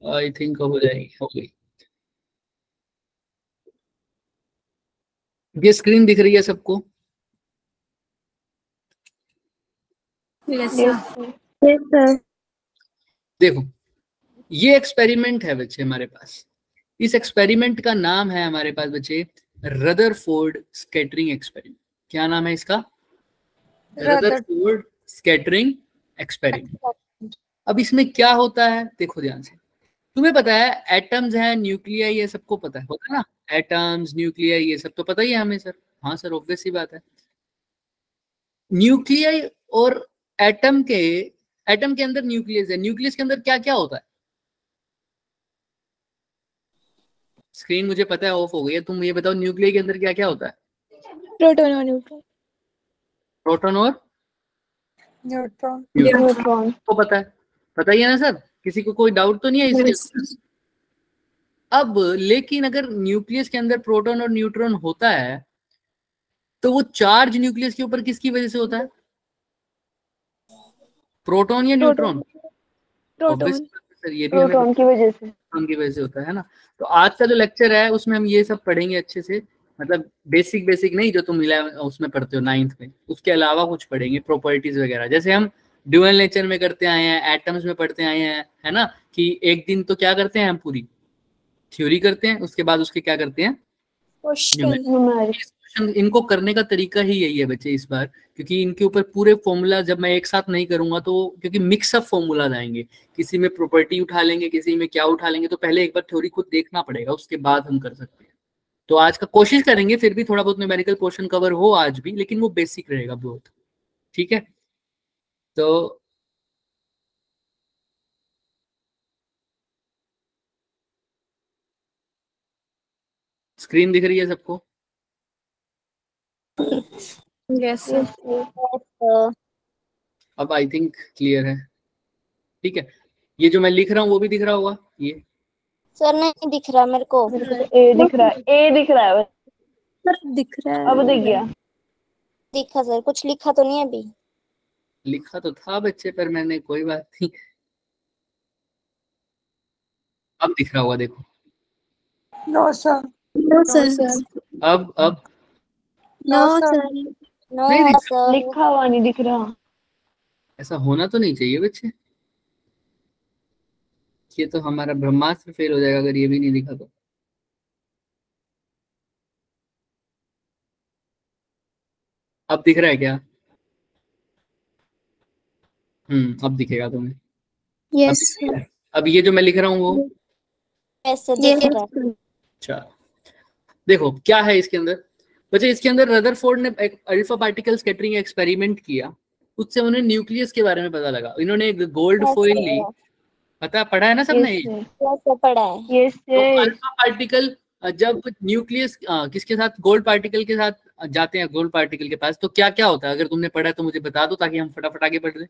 I think हो जाएगी, हो गई। ये स्क्रीन दिख रही है सबको? Yes sir. देखो, ये एक्सपेरिमेंट है बच्चे हमारे पास। इस एक्सपेरिमेंट का नाम है हमारे पास बच्चे रदरफोर्ड स्कैटरिंग एक्सपेरिमेंट। क्या नाम है इसका? Rutherford scattering experiment. अब इसमें क्या होता है देखो ध्यान से। तुम्हें पता है एटम्स हैं, न्यूक्लियाई, ये सबको पता है, होता है ना? एटम्स, न्यूक्लियाई, ये सब तो पता ही है हमें सर। हाँ सर, ऑब्वियस सी बात है। न्यूक्लियाई और एटम के अंदर न्यूक्लियस है। न्यूक्लियस के अंदर क्या क्या होता है? स्क्रीन मुझे पता है ऑफ हो गई है, तुम ये बताओ न्यूक्लियस के अंदर क्या क्या होता है? प्रोटॉन और न्यूट्रॉन। प्रोटॉन और न्यूट्रॉन। न्यूट्रॉन तो पता ही है ना सर? किसी को कोई डाउट तो नहीं है इसके? अब लेकिन अगर न्यूक्लियस के अंदर प्रोटॉन और न्यूट्रॉन होता है तो वो चार्ज न्यूक्लियस के ऊपर किसकी वजह से होता है? प्रोटॉन या न्यूट्रॉन? प्रोटॉन। सर ये भी प्रोटॉन की वजह से, प्रोटॉन की वजह से होता है ना। तो आज का जो लेक्चर है उसमें हम ये सब पढ़ेंगे अच्छे से, मतलब बेसिक नहीं जो तुम उसमें पढ़ते हो 9th में, उसके अलावा कुछ पढ़ेंगे प्रॉपर्टीज वगैरह, जैसे हम ड्यूअल नेचर में करते आए हैं, एटम्स में पढ़ते आए हैं, है ना? कि एक दिन तो क्या करते हैं हम, पूरी थ्योरी करते हैं, उसके बाद उसके क्या करते हैं, क्वेश्चन। इनको करने का तरीका ही यही है बच्चे इस बार, क्योंकि इनके ऊपर पूरे फॉर्मूला जब मैं एक साथ नहीं करूंगा तो, क्योंकि मिक्सअप फॉर्मूला आएंगे, किसी में प्रॉपर्टी उठा लेंगे, किसी में क्या उठा लेंगे, तो पहले एक बार थ्योरी खुद देखना पड़ेगा, उसके बाद हम कर सकते हैं। तो आज का कोशिश करेंगे फिर भी थोड़ा बहुत न्यूमेरिकल पोर्शन कवर हो आज भी, लेकिन वो बेसिक रहेगा बहुत। ठीक है, तो स्क्रीन दिख रही है सबको? यस अब आई थिंक क्लियर है। ठीक है, ये जो मैं लिख रहा हूँ वो भी दिख रहा होगा? ये सर नहीं दिख रहा मेरे को। ए दिख रहा है, ए दिख रहा है सर, दिख रहा है। अब दिख गया। दिखा सर, कुछ लिखा तो नहीं अभी? लिखा तो था बच्चे, पर मैंने, कोई बात नहीं, अब दिख रहा होगा देखो। No sir. No sir. अब नो सर। नो नहीं दिख सर। लिखा हुआ नहीं दिख रहा। ऐसा होना तो नहीं चाहिए बच्चे, ये तो हमारा ब्रह्मास्त्र फेल हो जाएगा अगर ये भी नहीं दिखा तो। अब दिख रहा है क्या? अब दिखेगा तुम्हें। यस अब ये जो मैं लिख रहा हूँ वो, ऐसे दिख रहा है। अच्छा देखो क्या है इसके अंदर बच्चे। इसके अंदर रदरफोर्ड ने एक अल्फा पार्टिकल स्कैटरिंग एक्सपेरिमेंट किया, उससे उन्हें न्यूक्लियस के बारे में पता लगा। इन्होंने एक गोल्ड फॉइल ली, पढ़ा है ना सबने ये? पढ़ा है। तो अल्फा पार्टिकल जब न्यूक्लियस किसके साथ, गोल्ड पार्टिकल के साथ जाते हैं, गोल्ड पार्टिकल के पास, तो क्या क्या होता है? अगर तुमने पढ़ा है तो मुझे बता दो ताकि हम फटाफट आगे बढ़ जाए।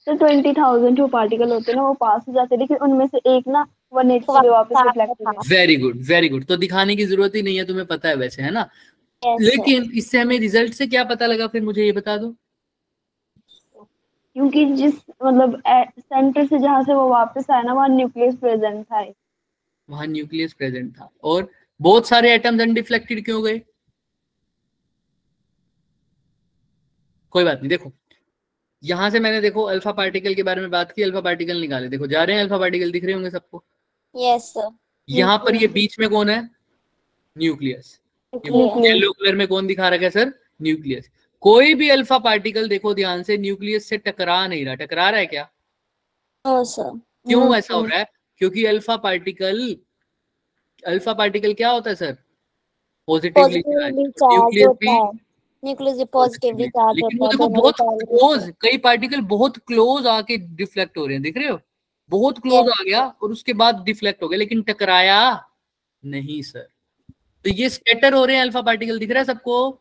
तो 20,000 जो पार्टिकल होते हैं ना वो पास हो जाते हैं, लेकिन उनमें से एक ना 180 पे वापस रिफ्लेक्ट हो जाता है। वेरी गुड, तो दिखाने की जरूरत ही नहीं है, तुम्हें पता है वैसे, है ना? लेकिन इससे हमें रिजल्ट से क्या पता लगा फिर, मुझे ये बता दो। क्योंकि जिस मतलब सेंटर से जहां से वो वापस आया ना वहाँ न्यूक्लियस प्रेजेंट था। वहां न्यूक्लियस प्रेजेंट था, और बहुत सारे एटम्स अनडिफ्लेक्टेड क्यों गए? कोई बात नहीं, देखो यहां से मैंने, देखो अल्फा पार्टिकल के बारे में बात की, अल्फा पार्टिकल निकाले, देखो जा रहे हैं अल्फा पार्टिकल, दिख रहे होंगे सबको? Yes sir. यहाँ पर ये बीच में कौन है? न्यूक्लियस। येलो कलर में कौन दिखा रखा है सर? न्यूक्लियस। कोई भी अल्फा पार्टिकल देखो ध्यान से, न्यूक्लियस से टकरा नहीं रहा, टकरा रहा है क्या? No sir. क्यों ऐसा हो रहा है? क्योंकि अल्फा पार्टिकल क्या होता है सर? Positively charge. न्यूक्लियस भी न्यूक्लियस पॉजिटिवली चार्ज लेकिन होता वो है, देखो दोनों बहुत ही क्लोज, कई पार्टिकल बहुत क्लोज आके डिफ्लेक्ट हो रहे हैं, दिख रहे हो? बहुत क्लोज आ गया और उसके बाद डिफ्लेक्ट हो गया, लेकिन टकराया नहीं सर। तो ये स्कैटर हो रहे हैं अल्फा पार्टिकल, दिख रहा है सबको?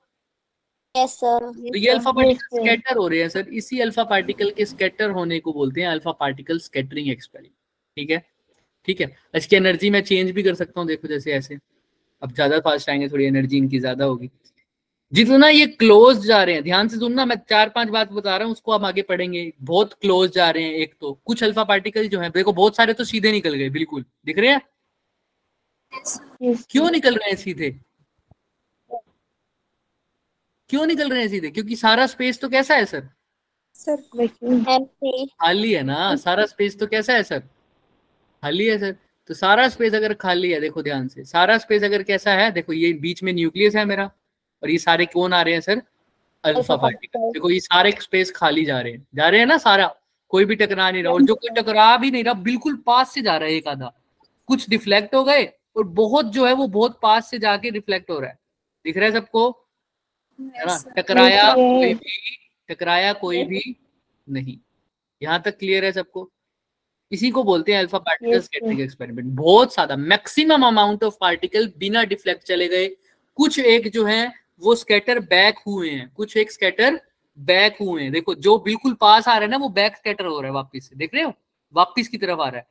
Yes sir. तो ये अल्फा पार्टिकल स्कैटर हो रहे हैं सर, इसी अल्फा पार्टिकल के स्कैटर होने को बोलते हैं अल्फा पार्टिकल स्कैटरिंग एक्सपेरिमेंट। ठीक है, ठीक है। इसकी एनर्जी मैं चेंज भी कर सकता हूँ, देखो जैसे ऐसे, अब ज्यादा फास्ट आएंगे, थोड़ी एनर्जी इनकी ज्यादा होगी। जितना ये क्लोज जा रहे हैं, ध्यान से सुनना, मैं 4-5 बात बता रहा हूँ, उसको हम आगे पढ़ेंगे। बहुत क्लोज जा रहे हैं। एक तो कुछ अल्फा पार्टिकल जो है, देखो बहुत सारे तो सीधे निकल गए, बिल्कुल दिख रहे हैं। क्यों निकल रहे हैं सीधे? क्यों निकल रहे हैं सीधे? क्योंकि सारा स्पेस तो कैसा है सर? सर empty, खाली है ना। सारा स्पेस तो कैसा है सर? खाली है सर। तो सारा स्पेस अगर खाली है, देखो ध्यान से, सारा स्पेस अगर कैसा है, देखो ये बीच में न्यूक्लियस है मेरा, और ये सारे कौन आ रहे हैं सर? Alpha particle. देखो ये सारे स्पेस खाली जा रहे हैं ना सारा, कोई भी टकरा नहीं रहा, और जो कोई टकरा भी नहीं रहा बिल्कुल पास से जा रहा है। एक आधा कुछ डिफ्लेक्ट हो गए, और बहुत जो है वो बहुत पास से जाके रिफ्लेक्ट हो रहा है। दिख रहा है सबको? है ना? टकराया कोई भी नहीं। यहाँ तक क्लियर है सबको? इसी को बोलते हैं अल्फा पार्टिकल स्कैटरिंग एक्सपेरिमेंट। बहुत ज्यादा मैक्सिमम अमाउंट ऑफ पार्टिकल बिना डिफ्लेक्ट चले गए। कुछ एक जो है वो स्कैटर बैक हुए हैं, कुछ एक स्कैटर बैक हुए हैं। देखो जो बिल्कुल पास आ रहा है ना, वो बैक स्कैटर हो रहा है वापस से, देख रहे हो? वापस की तरफ आ रहा है,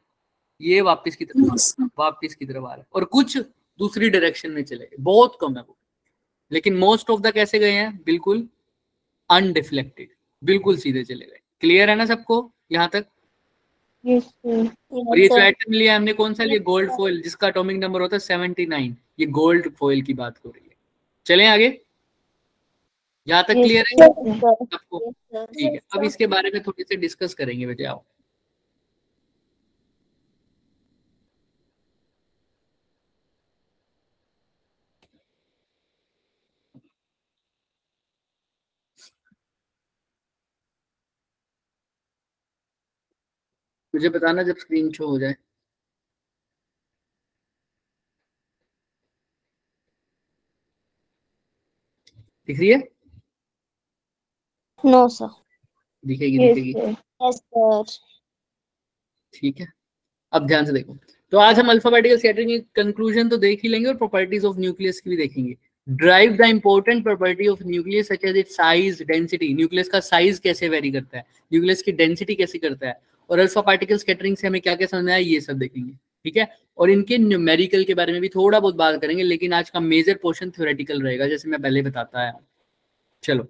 ये वापस की तरफ आ रहा है। और कुछ दूसरी डायरेक्शन में चले गए, बहुत कम है वो। लेकिन मोस्ट ऑफ द कैसे गए हैं? बिल्कुल अनडिफ्लेक्टेड, बिल्कुल सीधे चले गए। क्लियर है ना सबको यहाँ तक? और ये जो एटम लिया हमने कौन सा लिया? गोल्ड फॉइल, जिसका एटॉमिक नंबर होता है 79। ये गोल्ड फॉइल की बात हो रही है। चलें आगे, यहाँ तक क्लियर है सबको? ठीक है, अब इसके बारे में थोड़ी सी डिस्कस करेंगे बेटे। आओ, मुझे बताना जब स्क्रीन शो हो जाए। दिख रही है? no sir, दिखेगी। yes sir, ठीक है, अब ध्यान से देखो। तो आज हम अल्फा पार्टिकल स्कैटरिंग की कंक्लूजन तो देख ही लेंगे, और प्रॉपर्टीज ऑफ न्यूक्लियस की भी देखेंगे। Drive the important property of nucleus such as its size, density. Nucleus का साइज कैसे वेरी करता है, न्यूक्लियस की डेंसिटी कैसे करता है, और अल्फा पार्टिकल स्कैटरिंग से हमें क्या क्या समझ आया, ये सब देखेंगे। ठीक है, और इनके न्यूमेरिकल के बारे में भी थोड़ा बहुत बात करेंगे, लेकिन आज का मेजर पोर्शन थ्योरेटिकल रहेगा, जैसे मैं पहले बताता आया। चलो,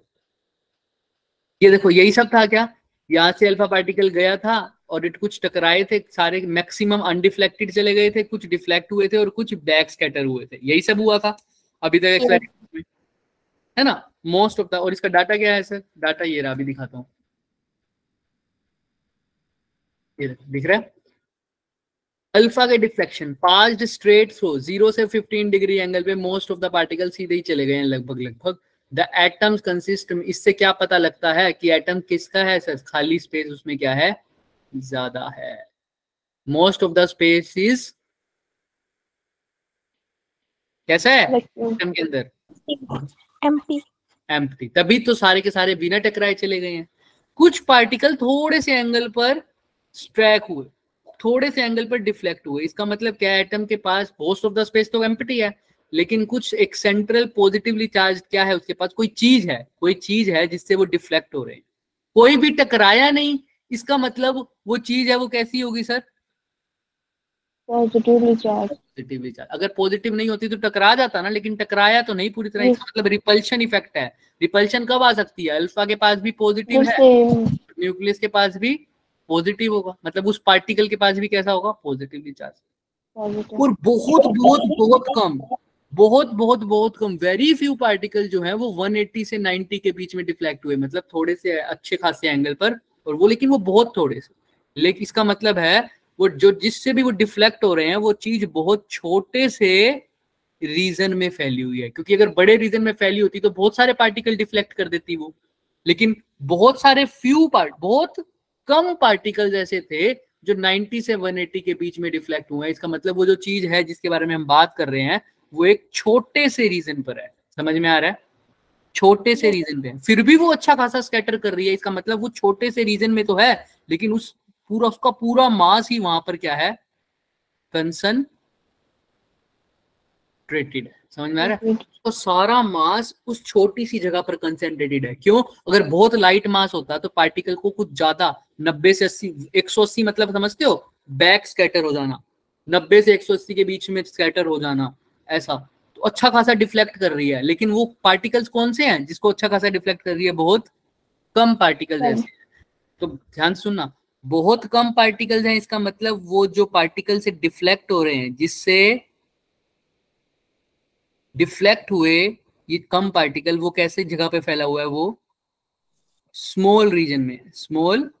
ये देखो यही सब था क्या? यहाँ से अल्फा पार्टिकल गया था, और इट कुछ टकराए थे, सारे मैक्सिमम अनडिफ्लेक्टेड चले गए थे, कुछ डिफ्लेक्ट हुए थे, और कुछ बैक स्कैटर हुए थे। यही सब हुआ था अभी तक एक्सपेरिमेंट में, है ना? Most of the. और इसका डाटा क्या है सर? डाटा ये रहा, अभी दिखाता हूँ। ये दिख रहा है? अल्फा के डिफ्लेक्शन पास्ड स्ट्रेट थ्रू 0 से 15 डिग्री एंगल पे, मोस्ट ऑफ द पार्टिकल सीधे ही चले गए हैं लगभग। द एटम्स कंसिस्ट, इससे क्या पता लगता है कि एटम किसका है सर? खाली स्पेस उसमें क्या है? ज्यादा है। Most of the space is कैसा है एटम के अंदर? एम्प्टी। एम्प्टी। तभी तो सारे के सारे बिना टकराए चले गए हैं। कुछ पार्टिकल थोड़े से एंगल पर स्ट्रैक हुए, थोड़े से एंगल पर डिफ्लेक्ट हुए। इसका मतलब क्या है? एटम के पास मोस्ट ऑफ द स्पेस तो एम्प्टी है, लेकिन कुछ एक सेंट्रल पॉजिटिवली चार्ज क्या है उसके पास? कोई चीज है जिससे वो डिफ्लेक्ट हो रहे हैं। कोई भी टकराया नहीं, इसका मतलब वो चीज है वो कैसी होगी सर? Positively charge. अगर पॉजिटिव नहीं होती तो टकरा जाता ना, लेकिन टकराया तो नहीं पूरी तरह। इसका मतलब रिपल्शन इफेक्ट है। रिपल्शन कब आ सकती है? अल्फा के पास भी पॉजिटिव है, न्यूक्लियस के पास भी पॉजिटिव होगा, मतलब उस पार्टिकल के पास भी कैसा होगा? Positively charge. और बहुत कम वेरी फ्यू पार्टिकल जो है वो 180 से 90 के बीच में डिफ्लेक्ट हुए, मतलब थोड़े से अच्छे खासे एंगल पर, और वो लेकिन वो बहुत थोड़े से। लेकिन इसका मतलब है वो जो जिससे भी वो डिफ्लेक्ट हो रहे हैं वो चीज बहुत छोटे से रीजन में फैली हुई है। क्योंकि अगर बड़े रीजन में फैली होती तो बहुत सारे पार्टिकल डिफ्लेक्ट कर देती वो, लेकिन बहुत कम पार्टिकल्स ऐसे थे जो 90 से 180 के बीच में डिफ्लेक्ट हुए हैं। इसका मतलब वो जो चीज है जिसके बारे में हम बात कर रहे हैं वो एक छोटे से रीजन पर है। समझ में आ रहा है? छोटे से रीजन पे है, फिर भी वो अच्छा खासा स्कैटर कर रही है। इसका मतलब वो छोटे से रीजन में तो है, लेकिन उसका पूरा मास ही वहां पर क्या है? कंसंट्रेटेड है। समझ में आ रहा है? उसका सारा मास उस छोटी सी जगह पर कंसंट्रेटेड है। क्यों? अगर बहुत लाइट मास होता तो पार्टिकल को कुछ ज्यादा 90 से 80, 180 मतलब समझते हो? बैक स्कैटर हो जाना, 90 से 180 के बीच में स्कैटर हो जाना, ऐसा तो अच्छा खासा डिफ्लेक्ट कर रही है, लेकिन वो पार्टिकल्स कौन से हैं जिसको अच्छा खासा डिफ्लेक्ट कर रही है? बहुत कम पार्टिकल्स ऐसे हैं। तो ध्यान सुनना, बहुत कम पार्टिकल्स हैं, इसका मतलब वो जो पार्टिकल से डिफ्लेक्ट हो रहे हैं, जिससे डिफ्लेक्ट हुए ये कम पार्टिकल, वो कैसे जगह पे फैला हुआ है? वो स्मॉल रीजन में, स्मॉल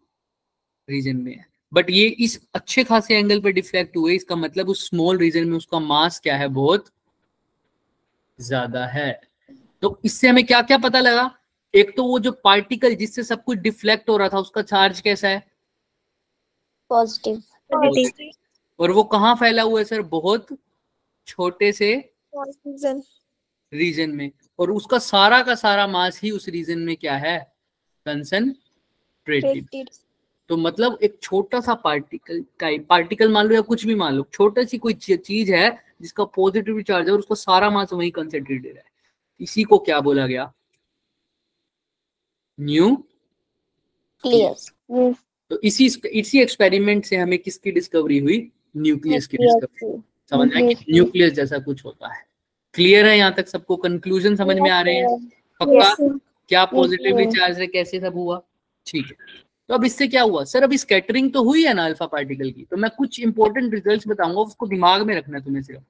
रीजन में है। बट ये इस अच्छे खासे एंगल पे डिफ्लेक्ट हुए, इसका मतलब उस स्मॉल रीजन में उसका मास क्या है? बहुत ज्यादा है। तो इससे हमें क्या क्या पता लगा? एक तो वो जो पार्टिकल जिससे सब कुछ डिफ्लेक्ट हो रहा था उसका चार्ज कैसा है? पॉजिटिव। और वो कहाँ फैला हुआ है सर? बहुत छोटे से रीजन में, और उसका सारा का सारा मास ही उस रीजन में क्या है? कंसंट्रेटेड। तो मतलब एक छोटा सा पार्टिकल मान लो या कुछ भी मान लो, छोटा सी कोई चीज है जिसका पॉजिटिव चार्ज है और उसका सारा मास वहीं कंसंट्रेटेड है, इसी को क्या बोला गया? न्यूक्लियस। तो इसी एक्सपेरिमेंट से हमें किसकी डिस्कवरी हुई? न्यूक्लियस की डिस्कवरी। समझ आया कि न्यूक्लियस जैसा कुछ होता है। क्लियर है यहाँ तक सबको? कंक्लूजन समझ में आ रहे हैं? पक्का? क्या पॉजिटिवली चार्ज है, कैसे सब हुआ? ठीक है। तो अब इससे क्या हुआ सर? अभी स्कैटरिंग तो हुई है ना अल्फा पार्टिकल की, तो मैं कुछ इंपॉर्टेंट रिजल्ट्स बताऊंगा, उसको दिमाग में रखना है तुम्हें सिर्फ।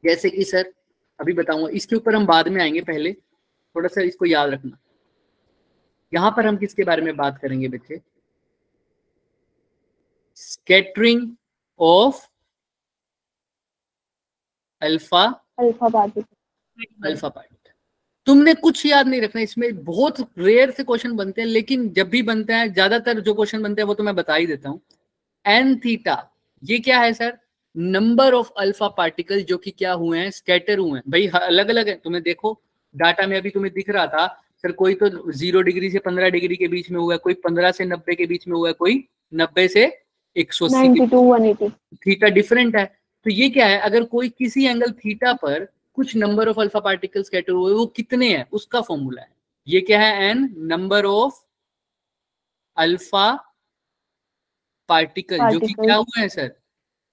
जैसे कि सर अभी बताऊंगा, इसके ऊपर हम बाद में आएंगे, पहले थोड़ा सा इसको याद रखना। यहां पर हम किसके बारे में बात करेंगे बच्चे? Scattering of alpha particle. तुमने कुछ याद नहीं रखना, इसमें बहुत रेयर से क्वेश्चन बनते हैं, लेकिन जब भी बनते हैं, ज्यादातर जो क्वेश्चन बनते हैं वो तो मैं बता ही देता हूं। एन थीटा, ये क्या है sir? Number of alpha particle जो कि क्या हुए हैं? स्कैटर हुए हैं। भाई अलग अलग है, तुम्हें देखो डाटा में अभी तुम्हें दिख रहा था सर, कोई तो 0 डिग्री से 15 डिग्री के बीच में हुआ है, कोई 15 से 90 के बीच में हुआ है, कोई 90 से 180। थीटा डिफरेंट है। तो ये क्या है? अगर कोई किसी एंगल थीटा पर कुछ number of alpha particle scatter हुए, वो कितने हैं उसका फॉर्मूला है। ये क्या है? N number of alpha particle जो कि क्या हुए हैं सर?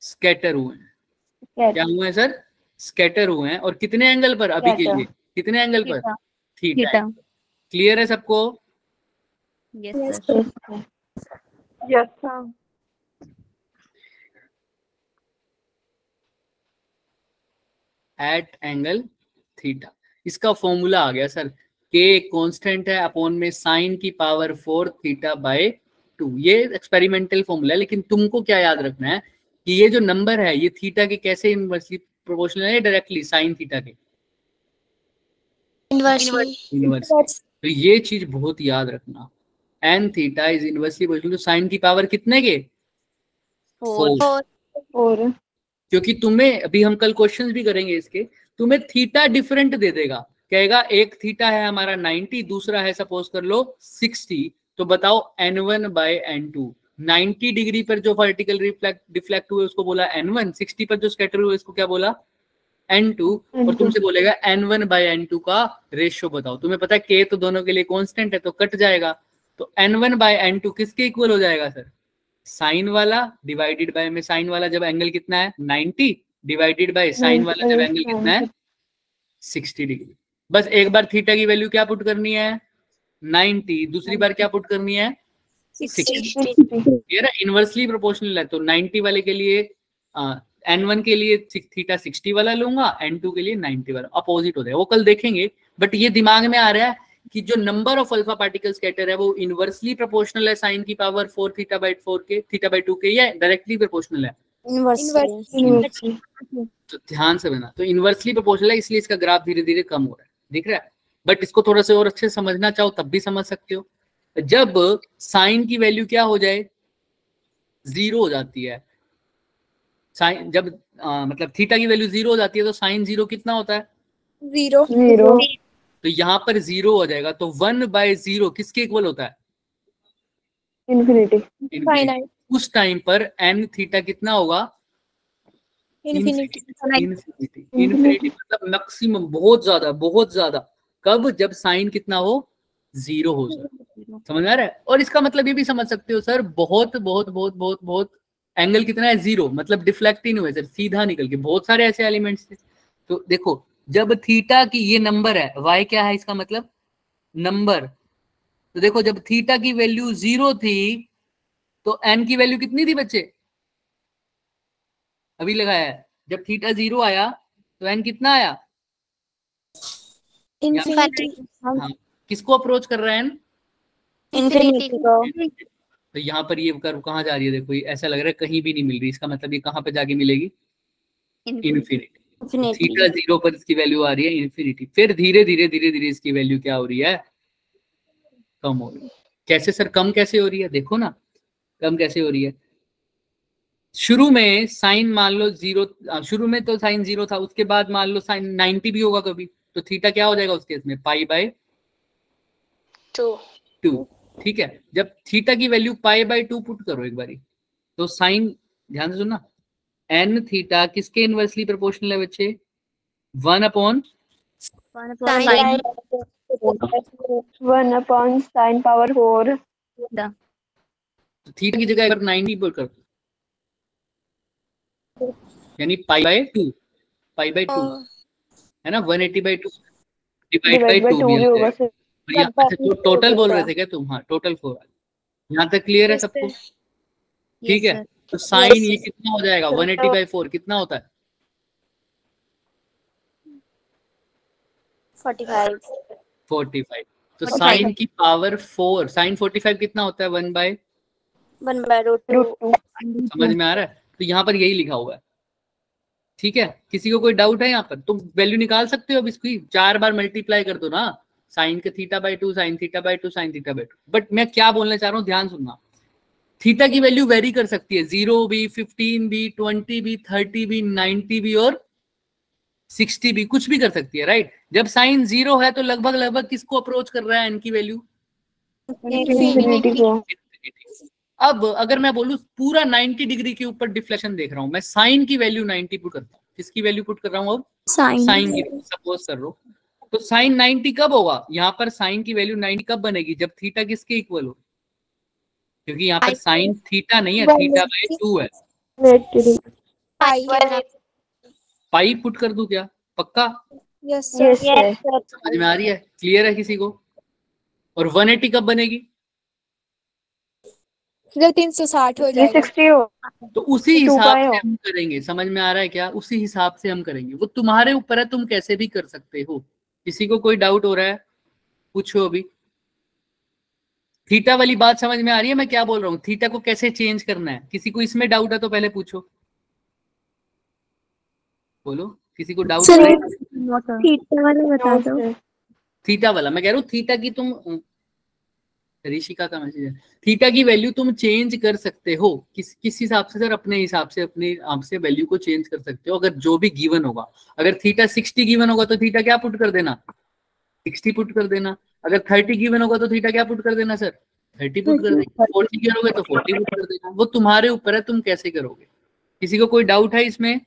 स्कैटर हुए हैं। क्या हुए हैं सर? स्कैटर हुए हैं। और कितने एंगल पर? अभी के लिए कितने एंगल पर? थीटा। क्लियर है सबको? Yes sir. At angle theta, इसका फॉर्मूला आ गया सर। के कांस्टेंट है अपॉन में साइन की पावर 4 थीटा बाय 2। ये एक्सपेरिमेंटल फॉर्मूला है, लेकिन तुमको क्या याद रखना है कि ये जो नंबर है ये थीटा के कैसे इनवर्सली प्रोपोर्शनल है? डायरेक्टली साइन थीटा के इनवर्सली। तो ये चीज बहुत याद रखना, N theta is inversely proportional to sine की पावर कितने के? 4। क्योंकि तुम्हें अभी हम कल क्वेश्चंस भी करेंगे इसके, तुम्हें थीटा डिफरेंट दे देगा, कहेगा एक थीटा है हमारा 90, दूसरा है सपोज कर लो 60, तो बताओ n1 बाय n2। 90 डिग्री पर जो पार्टिकल डिफ्लेक्ट हुए उसको बोला n1, 60 पर जो स्कैटर हुए उसको क्या बोला? n2। और तुमसे बोलेगा n1 बाय n2 का रेशियो बताओ। तुम्हें पता है k तो दोनों के लिए कांस्टेंट है, तो कट जाएगा। तो n1 बाय n2 किसके इक्वल हो जाएगा सर? साइन वाला डिवाइडेड बाय में साइन वाला जब एंगल कितना है 90 डिवाइडेड बाय साइन वाला जब एंगल कितना है 60 डिग्री। बस एक बार थीटा की वैल्यू क्या पुट करनी है? 90। दूसरी बार क्या पुट करनी है? 60। ये इनवर्सली प्रोपोर्शनल है, तो 90 वाले के लिए n1 के लिए थीटा 60 वाला लूंगा, n2 के लिए 90 वाला। अपोजिट हो जाएगा, वो कल देखेंगे। बट ये दिमाग में आ रहा है कि जो number of alpha particle scatter है वो इनवर्सली प्रोपोर्शनल है साइन की पावर 4 थीटा बाय 4 के, थीटा बाय 2 के, या डायरेक्टली प्रोपोर्शनल है? इनवर्सली। तो ध्यान से बना, तो इनवर्सली प्रोपोर्शनल है, इसलिए इसका ग्राफ धीरे धीरे कम हो रहा है, दिख रहा है। बट इसको थोड़ा सा और अच्छे से समझना चाहो तब भी समझ सकते हो। जब साइन की वैल्यू क्या हो जाए? 0 हो जाती है। साइन जब मतलब थीटा की वैल्यू 0 हो जाती है, तो साइन 0 कितना होता है? 0। तो यहाँ पर 0 हो जाएगा, तो 1 बाय 0 किसके इक्वल होता है? इनफिनिटी। उस टाइम पर एन थीटा कितना होगा? इनफिनिटी। इनफिनिटी मतलब मैक्सिमम, बहुत ज्यादा बहुत ज्यादा। कब? जब साइन कितना हो? 0 हो सर। समझ आ रहा है? और इसका मतलब ये भी समझ सकते हो सर, बहुत बहुत बहुत बहुत बहुत एंगल कितना है? 0, मतलब डिफ्लेक्ट ही नहीं हुए सर, सीधा निकल के। बहुत सारे ऐसे एलिमेंट्स थे, तो देखो जब थीटा की ये नंबर है, y क्या है इसका मतलब नंबर, तो देखो जब थीटा की वैल्यू 0 थी तो n की वैल्यू कितनी थी बच्चे, अभी लगाया है, जब थीटा 0 आया तो n कितना आया, इंफिनिटी। हाँ किसको अप्रोच कर रहा है n, इंफिनिटी को। तो यहाँ पर ये कर्व कहाँ जा रही है, देखो ये ऐसा लग रहा है कहीं भी नहीं मिल रही, इसका मतलब ये कहाँ पे जाके मिलेगी, इन्फिनिटी। थीटा 0 पर इसकी वैल्यू आ रही है इन्फिनिटी, फिर धीरे धीरे इसकी वैल्यू क्या हो रही है, कम हो रही है। कैसे सर कम कैसे हो रही है, देखो ना कम कैसे हो रही है, शुरू में साइन मान लो 0, शुरू में तो साइन 0 था, उसके बाद मान लो साइन 90 भी होगा कभी, तो थीटा क्या हो जाएगा उस केस में π/2, ठीक है। जब थीटा की वैल्यू π/2 पुट करो एक बारी, तो साइन, ध्यान से सुनना, n थीटा किसके इनवर्सली प्रोपोर्शनल है बच्चे, 1/sin 1/sin⁴ तो थीटा की जगह अगर 90 पुट कर दो, यानी π/2 है ना, 180/2 डिवाइड बाय 2 भी होगा, और यहाँ पे तो टोटल बोल रहे थे क्या तुम, हाँ टोटल 4, यहाँ तक क्लियर है सबको, ठीक है। तो साइन ये कितना हो जाएगा 180/4 कितना होता है 45, तो साइन की पावर 4, साइन 45 कितना होता है 1/√2, समझ में आ रहा है, तो यहाँ पर यही लिखा हुआ है, ठीक है। किसी को कोई डाउट है यहाँ पर, तुम वैल्यू निकाल सकते हो अब इसकी, 4 बार मल्टीप्लाई कर दो ना, साइन के θ/2 sin θ/2 sin θ/2, बट मैं क्या बोलना चाह रहा हूँ ध्यान सुनना, थीटा की वैल्यू वेरी कर सकती है, 0 भी, 15 भी, 20 भी, 30 भी, 90 भी और 60 भी, कुछ भी कर सकती है, राइट। जब साइन 0 है तो लगभग किसको अप्रोच कर रहा है n की वैल्यू, इंफिनिटी को। अब अगर मैं बोलूं पूरा 90 डिग्री के ऊपर डिफ्लेक्शन देख रहा हूं, मैं साइन की वैल्यू 90 पुट करता हूँ, किसकी वैल्यू पुट कर रहा हूँ अब, साइन की, सपोज कर लो, तो साइन 90 कब होगा, यहाँ पर साइन की वैल्यू 90 कब बनेगी, जब थीटा किसके इक्वल हो, क्योंकि यहाँ पर साइन थीटा नहीं है, θ/2 है, पाई पुट कर दूं क्या, पक्का, यस सर। समझ में आ रही है, क्लियर है किसी को, और 180 कब बनेगी, 360 हो जाएगा, 360 हो, तो उसी हिसाब से हम करेंगे, समझ में आ रहा है क्या, उसी हिसाब से हम करेंगे, वो तुम्हारे ऊपर है, तुम कैसे भी कर सकते हो। किसी को कोई डाउट हो रहा है पूछो अभी, थीटा वाली बात समझ में आ रही है मैं क्या बोल रहा हूँ, थीटा को कैसे चेंज करना है, किसी को इसमें डाउट है तो पहले पूछो, बोलो किसी को डाउट है, थीटा वाला बता दो। थीटा वाला मैं कह रहा हूँ, थीटा की तुम, ऋषिका का मैसेज है, थीटा की वैल्यू तुम चेंज कर सकते हो, किस हिसाब से सर, अपने हिसाब से, अपने आप से वैल्यू को चेंज कर सकते हो, अगर जो भी गिवन होगा, अगर थीटा 60 गिवन होगा तो थीटा क्या पुट कर देना, 60 पुट कर देना, अगर 30 गिवन होगा तो थीटा क्या पुट कर देना सर, 30 पुट कर देना, 40 करोगे तो 40 पुट कर देना, वो तुम्हारे ऊपर है तुम कैसे करोगे। किसी को कोई डाउट है इसमें,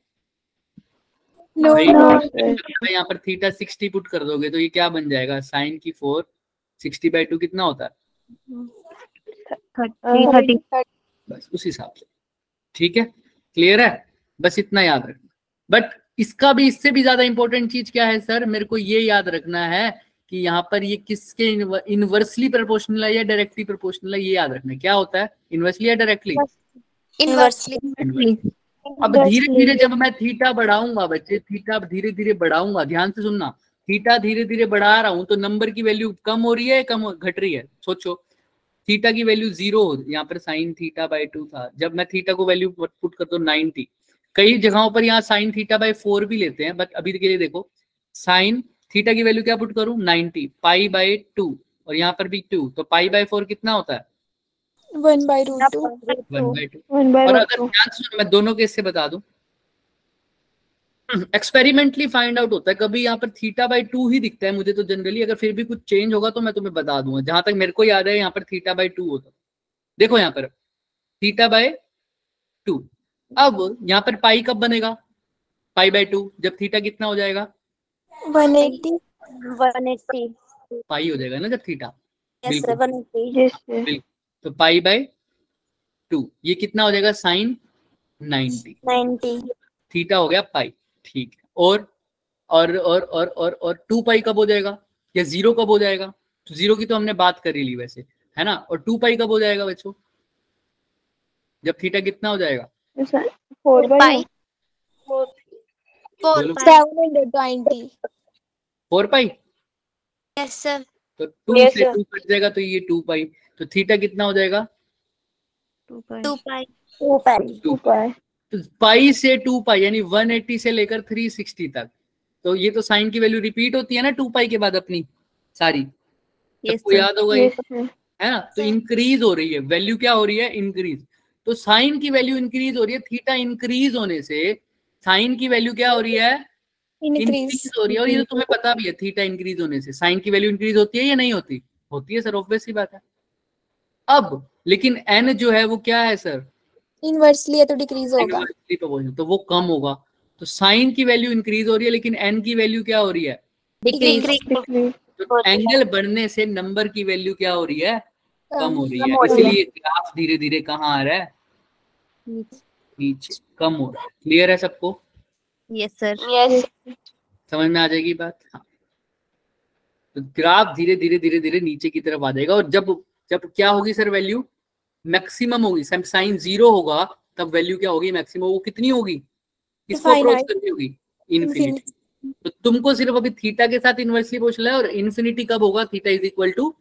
यहाँ पर थीटा 60 पुट कर दोगे तो ये क्या बन जाएगा, साइन की 4 60/2 कितना होता है 30। बस उस हिसाब से, ठीक है, क्लियर है, बस इतना याद रखना। बट इसका भी, इससे भी ज्यादा इंपॉर्टेंट चीज क्या है सर, मेरे को ये याद रखना है कि यहाँ पर ये किसके इनवर्सली प्रोपोर्शनल है या डायरेक्टली प्रोपोर्शनल है, ये याद रखना है, क्या होता है इनवर्सली या डायरेक्टली, इनवर्सली। अब धीरे धीरे जब मैं थीटा बढ़ाऊंगा बच्चे, थीटा धीरे धीरे बढ़ाऊंगा, ध्यान से सुनना, थीटा धीरे धीरे बढ़ा रहा हूं तो नंबर की वैल्यू कम हो रही है, कम घट रही है, सोचो थीटा की वैल्यू 0 हो, यहाँ पर साइन θ/2 था, जब मैं थीटा को वैल्यू पुट कर दो 90, कई जगहों पर यहाँ साइन θ/4 भी लेते हैं, बट अभी के लिए देखो साइन थीटा की वैल्यू क्या पुट करूं 90 π/2, और यहाँ पर भी 2, तो π/4 कितना होता है 1/√2। 1/2। और अगर ध्यान से मैं दोनों केस से बता दूं, एक्सपेरिमेंटली फाइंड आउट होता है, कभी यहाँ पर θ/2 ही दिखता है मुझे तो जनरली, अगर फिर भी कुछ चेंज होगा तो मैं तुम्हें बता दूंगा, जहां तक मेरे को याद है यहाँ पर θ/2 होता है, देखो यहाँ पर θ/2, अब यहाँ पर पाई कब बनेगा π/2, जब थीटा कितना हो जाएगा 180। पाई हो जाएगा ना जब थीटा, यस बिल्कुल 180। तो π/2 ये कितना हो जाएगा साइन 90, थीटा हो गया पाई, ठीक है। और और 2 पाई कब हो जाएगा, या 0 कब हो जाएगा? तो 0 की तो हमने बात कर ही ली वैसे, है ना। और 2 पाई कब हो जाएगा बच्चों, जब थीटा कितना हो जाएगा? 4 पाई 720 4 पाई। Yes sir. तो 2 से 2 कट जाएगा तो ये 2 पाई, तो थीटा कितना हो जाएगा? 2 पाई 2 पाई। 2 पाई। तो पाई से 2 पाई यानी 180 से लेकर 360 तक। तो ये तो साइन की वैल्यू रिपीट होती है ना 2 पाई के बाद अपनी सारी, सबको याद होगा ये, है ना। तो इंक्रीज हो रही है वैल्यू, क्या हो रही है? इंक्रीज। तो साइन की वैल्यू इंक्रीज हो रही है, थीटा इंक्रीज होने से साइन की वैल्यू क्या हो रही है? इंक्रीज हो रही है। और ये तो तुम्हें पता भी है, थीटा इंक्रीज होने से साइन की वैल्यू इंक्रीज होती है या नहीं होती? होती है सर, ऑब्वियस सी बात है। अब लेकिन n जो है वो क्या है सर? इनवर्सली है तो डिक्रीज होगा, तो वो कम होगा। तो साइन की वैल्यू इंक्रीज हो रही है लेकिन n की वैल्यू क्या हो रही है? डिक्रीज। तो एंगल बढ़ने से नंबर की वैल्यू क्या हो रही है? कम हो रही है। इसलिए ग्राफ धीरे धीरे कहाँ आ रहा है? नीचे, कम हो रहा है। क्लियर है सबको? Yes sir. समझ में आ जाएगी बात? हाँ। तो ग्राफ धीरे धीरे धीरे धीरे नीचे की तरफ आ जाएगा, और जब जब क्या होगी सर वैल्यू? मैक्सिमम होगी। साइन 0 होगा तब वैल्यू क्या होगी? मैक्सिमम। वो कितनी होगी? किसको अप्रोच करनी होगी? इन्फिनिटी। तो तुमको सिर्फ अभी थीटा के साथ इनवर्सली पूछना है, और इन्फिनिटी कब होगा? Theta is equal to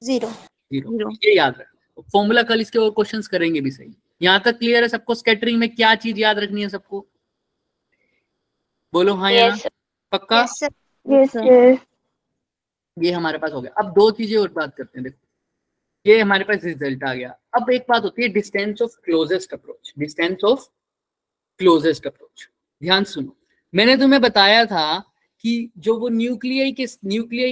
0। ये याद रखना। फॉर्मूला कल इसके और क्वेश्चंस करेंगे भी सही। यहाँ तक क्लियर है सबको? स्कैटरिंग में क्या चीज याद रखनी है सबको? बोलो हाँ या ना? पक्का? ये हमारे पास हो गया। अब 2 चीजें और बात करते हैं। देखो ये हमारे पास रिजल्ट आ गया। अब एक बात होती है distance of closest approach. Distance of closest approach, ध्यान सुनो। मैंने तुम्हें बताया था कि जो वो न्यूक्लियाई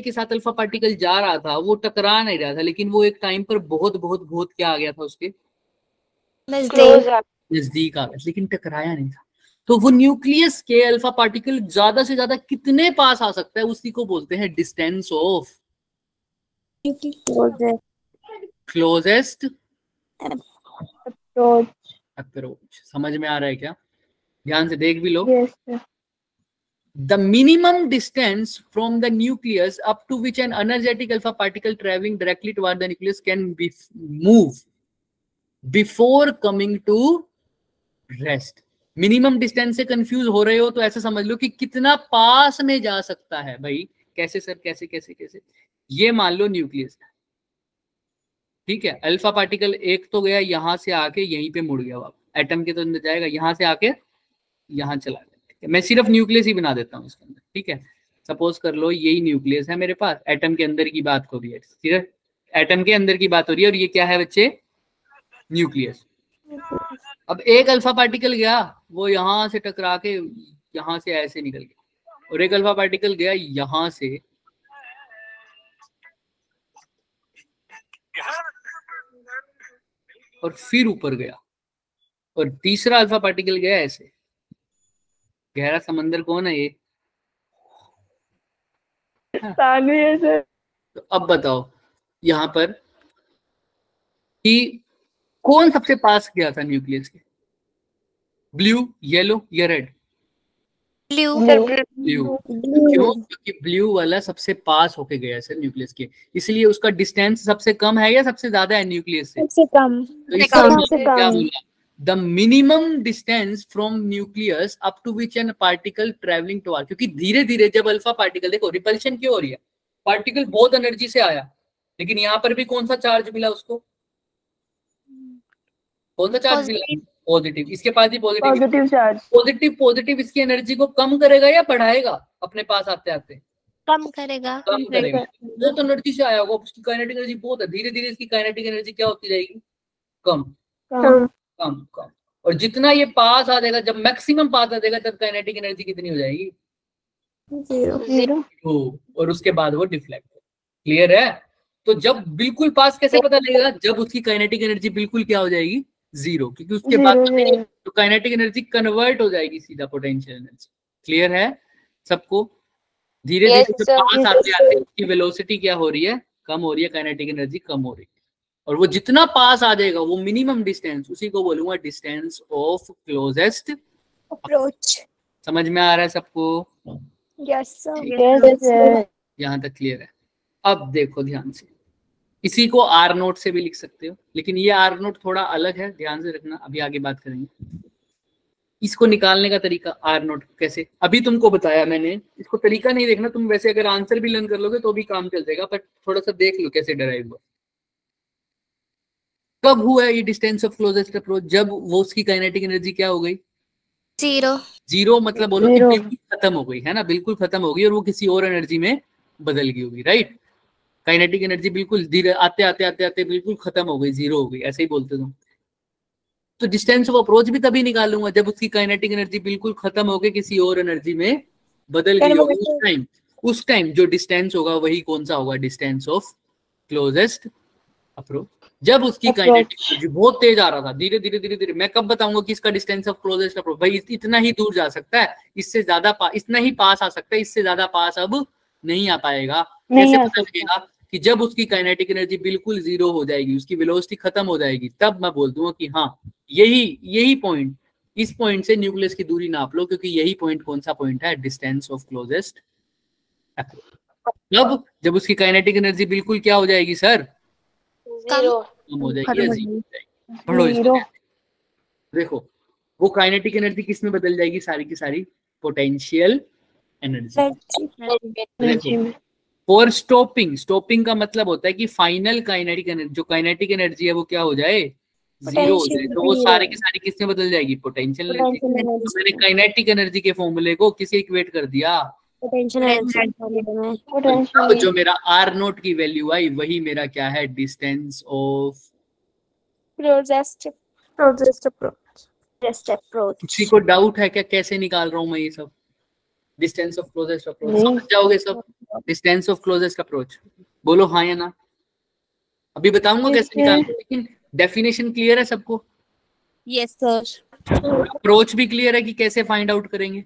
के साथ अल्फा पार्टिकल जा रहा था वो टकरा नहीं रहा था, लेकिन वो एक टाइम पर बहुत बहुत बहुत क्या आ गया था? उसके नजदीक आ गया, लेकिन टकराया नहीं था। तो वो न्यूक्लियस के अल्फा पार्टिकल ज्यादा से ज्यादा कितने पास आ सकता है, उसी को बोलते हैं डिस्टेंस ऑफ क्लोजेस्ट अप्रोच। समझ में आ रहा है क्या? ध्यान से देख भी लो। The minimum distance from the nucleus up to which an energetic alpha particle traveling directly toward the nucleus can be move before coming to rest. Minimum distance से कंफ्यूज हो रहे हो तो ऐसा समझ लो कि कितना पास में जा सकता है भाई। कैसे सर? कैसे कैसे कैसे? ये मान लो न्यूक्लियस है, ठीक है। अल्फा पार्टिकल एक तो गया यहां से आके यहीं पे मुड़ गया, वापस एटम के तो अंदर जाएगा, यहां से आके यहां चला गया। मैं सिर्फ न्यूक्लियस ही बना देता हूँ इसके अंदर, ठीक है। सपोज कर लो यही न्यूक्लियस है मेरे पास, एटम के अंदर की बात हो रही है, सिर्फ एटम के अंदर की बात हो रही है, और ये क्या है बच्चे? न्यूक्लियस। अब एक अल्फा पार्टिकल गया, वो यहां से टकरा के यहां से ऐसे निकल गया, और एक अल्फा पार्टिकल गया यहां से और फिर ऊपर गया, और तीसरा अल्फा पार्टिकल गया ऐसे। गहरा समंदर कौन है? ये सर। तो अब बताओ यहां पर कि कौन सबसे पास गया था न्यूक्लियस के? ब्लू, येलो या रेड? ब्लू। ब्लू। क्यों? क्योंकि ब्लू वाला सबसे पास होके गया सर न्यूक्लियस के, इसलिए उसका डिस्टेंस सबसे कम है या सबसे ज्यादा है न्यूक्लियस से? सबसे कम। तो इससे क्या बोला? The minimum distance from nucleus up to which an particle travelling toward. क्योंकि धीरे धीरे जब अल्फा पार्टिकल, देखो रिपल्शन क्यों हो रही है? पार्टिकल बहुत एनर्जी से आया, लेकिन यहाँ पर भी कौन सा चार्ज मिला उसको? कौन सा चार्ज मिला? पॉजिटिव। इसके पास भी पॉजिटिव चार्ज। पॉजिटिव इसकी एनर्जी को कम करेगा या बढ़ाएगा? अपने पास आते आते कम करेगा। कम करेगा। बहुत एनर्जी से आया होगा, उसकी काइनेटिक एनर्जी बहुत है, धीरे धीरे इसकी काइनेटिक एनर्जी क्या होती जाएगी? कम कम कम। और जितना ये पास आ जाएगा, जब मैक्सिमम पास आ जाएगा, तब काइनेटिक एनर्जी कितनी हो जाएगी? 0। और उसके बाद वो डिफ्लेक्ट। क्लियर है? तो जब बिल्कुल पास कैसे पता लगेगा? जब उसकी काइनेटिक एनर्जी बिल्कुल क्या हो जाएगी? 0, क्योंकि उसके बाद तो काइनेटिक एनर्जी कन्वर्ट हो जाएगी सीधा पोटेंशियल एनर्जी। क्लियर है सबको? धीरे धीरे जब पास आते आते उसकी वेलोसिटी क्या हो रही है? कम हो रही है, काइनेटिक एनर्जी कम हो रही है। और वो जितना पास आ जाएगा वो मिनिमम डिस्टेंस, उसी को बोलूंगा डिस्टेंस ऑफ क्लोजेस्ट अप्रोच। समझ में आ रहा है सबको? Yes, sir. Yes, sir. यहाँ तक क्लियर है? अब देखो ध्यान से, इसी को आर नोट से भी लिख सकते हो, लेकिन ये आर नोट थोड़ा अलग है, ध्यान से रखना, अभी आगे बात करेंगे। इसको निकालने का तरीका आर नोट कैसे, अभी तुमको बताया मैंने, इसको तरीका नहीं देखना तुम, वैसे अगर आंसर भी लर्न कर लोगे तो भी काम चल जाएगा, पर थोड़ा सा देख लो कैसे डराइव हुआ। कब हुआ ये डिस्टेंस ऑफ क्लोजेस्ट अप्रोच? जब वो उसकी काइनेटिक एनर्जी क्या हो गई? 0। जीरो, मतलब बोलो कि Zero. बिल्कुल खत्म हो गई है ना, बिल्कुल खत्म हो गई और वो किसी और एनर्जी में बदल गई होगी, राइट? काइनेटिक एनर्जी बिल्कुल धीरे आते आते आते आते बिल्कुल खत्म हो गई, जीरो हो गई, ऐसे ही बोलते तुम। तो डिस्टेंस ऑफ अप्रोच भी तभी निकालूंगा जब उसकी काइनेटिक एनर्जी बिल्कुल खत्म हो गई, किसी और एनर्जी में बदल गई होगी। उस टाइम जो डिस्टेंस होगा वही कौन सा होगा? Distance of closest approach. जब उसकी काइनेटिक एनर्जी बहुत तेज आ रहा था, धीरे धीरे धीरे धीरे, मैं कब बताऊंगा कि इसका डिस्टेंस ऑफ क्लोजेस्ट अप्रोच? भाई इतना ही दूर जा सकता है, इससे ज्यादा इतना ही पास आ सकता है, इससे ज्यादा पास अब नहीं आ पाएगा। कैसे पता लगेगा? कि जब उसकी काइनेटिक एनर्जी बिल्कुल जीरो हो जाएगी, उसकी वेलोसिटी खत्म हो जाएगी, तब मैं बोल दूंगा कि हाँ यही पॉइंट, इस पॉइंट से न्यूक्लियस की दूरी नाप लो, क्योंकि यही पॉइंट कौन सा पॉइंट है? Distance of closest approach. जब उसकी काइनेटिक एनर्जी बिल्कुल क्या हो जाएगी सर? कम हो जाएगी या जीरो हो जाएगी। पढ़ो इसको। देखो वो काइनेटिक एनर्जी किस में बदल जाएगी? सारी की सारी पोटेंशियल एनर्जी। फॉर स्टॉपिंग का मतलब होता है कि फाइनल काइनेटिक एनर्जी, जो काइनेटिक एनर्जी है वो क्या हो जाए? जीरो हो जाए। तो वो सारी की सारी किसमें बदल जाएगी? Potential energy. तो मैंने काइनेटिक एनर्जी के फॉर्मूले को किसे इक्वेट कर दिया? Potential energy. अब जो मेरा आर नोट की वैल्यू आई वही मेरा क्या है? Distance of closest approach. किसी को डाउट है क्या कैसे निकाल रहा हूं मैं ये सब? डिस्टेंस ऑफ क्लोजेस्ट अप्रोच समझ जाओगे सब? डिस्टेंस ऑफ क्लोजेस्ट अप्रोच बोलो हाँ या ना? अभी बताऊंगा कैसे निकालना, लेकिन डेफिनेशन क्लियर है सबको? Yes sir. अप्रोच भी क्लियर है कि कैसे फाइंड आउट करेंगे?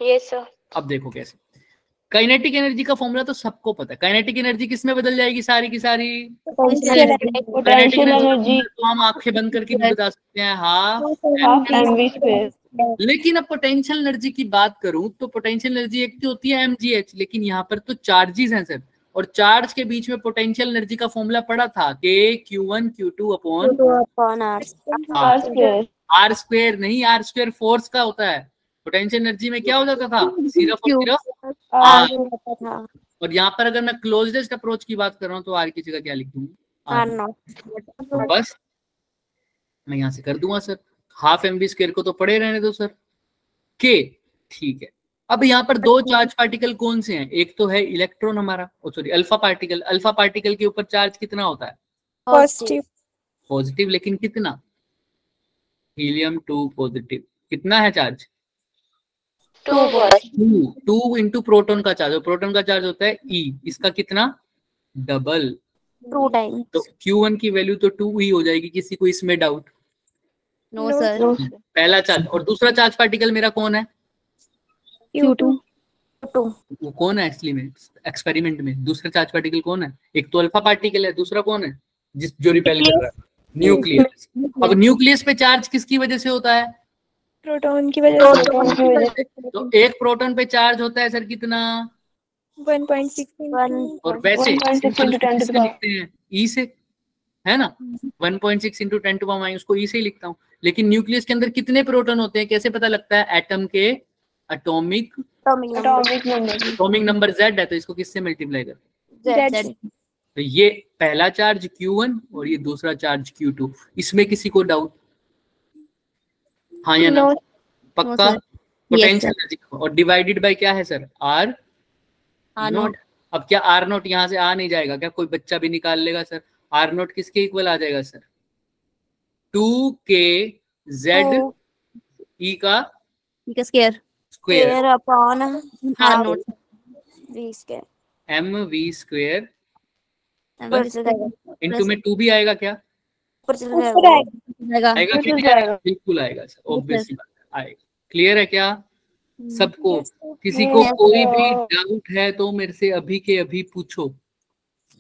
Yes sir. अब देखो कैसे। काइनेटिक एनर्जी का फॉर्मूला तो सबको पता है। काइनेटिक एनर्जी किस में बदल जाएगी? सारी की सारी पोटेंशियल एनर्जी। तो हम आंखें बंद करके भी बता सकते हैं, हाफ mv स्क्वायर। लेकिन अब पोटेंशियल एनर्जी की बात करूं तो पोटेंशियल एनर्जी एक तो होती है mgh, लेकिन यहाँ पर तो चार्जेस हैं सर, और चार्ज के बीच में पोटेंशियल एनर्जी का फॉर्मूला पड़ा था कि Q1 Q2 upon R square. नहीं, आर स्क्वायर फोर्स का होता है, पोटेंशियल एनर्जी में क्या हो जाता था? सिर्फ और सिर्फ आर। और यहाँ पर अगर मैं क्लोजेस्ट अप्रोच की बात कर रहा हूँ तो आर की जगह क्या लिख दूंगा? R naught. बस मैं यहाँ से कर दूंगा सर, हाफ mv स्क्वायर को तो पड़े रहने दो सर, के ठीक है। अब यहाँ पर दो चार्ज पार्टिकल कौन से हैं? एक तो है इलेक्ट्रॉन हमारा, sorry alpha particle. Alpha particle के ऊपर चार्ज कितना होता है? पॉजिटिव, लेकिन कितना? Helium 2 positive. कितना है चार्ज? 2 इंटू प्रोटॉन का चार्ज, और प्रोटॉन का चार्ज होता है E, इसका कितना? डबल। 2 टाइम्स। तो Q1 की वैल्यू तो 2 ही हो जाएगी। किसी को इसमें डाउट? No sir. पहला चार्ज। और दूसरा चार्ज पार्टिकल मेरा कौन है? Q2। वो कौन है एक्चुअली में एक्सपेरिमेंट में? दूसरा चार्ज पार्टिकल कौन है? एक तो अल्फा पार्टिकल है, दूसरा कौन है जो रिपेल कर रहा है? न्यूक्लियस। अब न्यूक्लियस पे चार्ज किसकी वजह से होता है? प्रोटॉन की वजह से। तो एक प्रोटॉन पे चार्ज होता है सर कितना? 1.6 और वैसे 1.6 into 10 to the लिखते हैं ई से, है ना? 1.6 इंटू 10 टू पावर उसको ई से ही लिखता हूँ। लेकिन न्यूक्लियस के अंदर कितने प्रोटॉन होते हैं कैसे पता लगता है? एटम के एटॉमिक नंबर Z है, तो इसको किससे मल्टीप्लाई कर? तो ये पहला चार्ज Q1 और ये दूसरा चार्ज Q2। इसमें किसी को डाउट? हाँ या ना? पक्का? पोटेंशियल एनर्जी और डिवाइडेड बाय क्या है सर? R note. अब क्या R नोट यहाँ से आ नहीं जाएगा क्या? कोई बच्चा भी निकाल लेगा सर। R नोट किसके इक्वल आ जाएगा सर? 2kz E का square upon R naught v square. mv square into में 2 भी आएगा क्या? आएगा कि नहीं आएगा? बिल्कुल आएगा सर, ऑब्वियसली आएगा। क्लियर है क्या सबको? किसी को कोई भी डाउट है तो मेरे से अभी के अभी पूछो।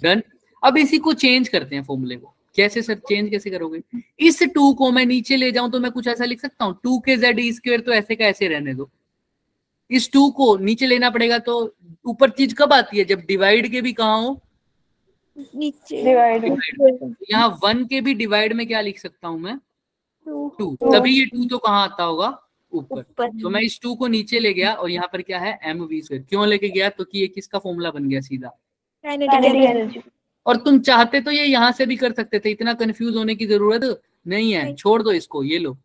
डन। अब इसी को चेंज करते हैं फॉर्मूले को। कैसे सर चेंज कैसे करोगे? इस 2 को मैं नीचे ले जाऊं तो मैं कुछ ऐसा लिख सकता हूँ 2kz E स्क्वायर, तो ऐसे का ऐसे रहने दो। इस 2 को नीचे लेना पड़ेगा, तो ऊपर चीज कब आती है, जब डिवाइड के भी कहाँ हो, नीचे डिवाइड यहाँ 1 के भी डिवाइड में क्या लिख सकता हूं मैं, 2, टू तभी ये 2 तो कहाँ आता होगा, ऊपर। ऊपर तो मैं इस 2 को नीचे ले गया और यहाँ पर क्या है mv²। क्यों लेके गया, तो कि ये किसका फॉर्मूला बन गया सीधा। Kinetic energy. और तुम चाहते तो ये यहाँ से भी कर सकते थे, इतना कंफ्यूज होने की जरूरत नहीं है, छोड़ दो इसको। ये लो,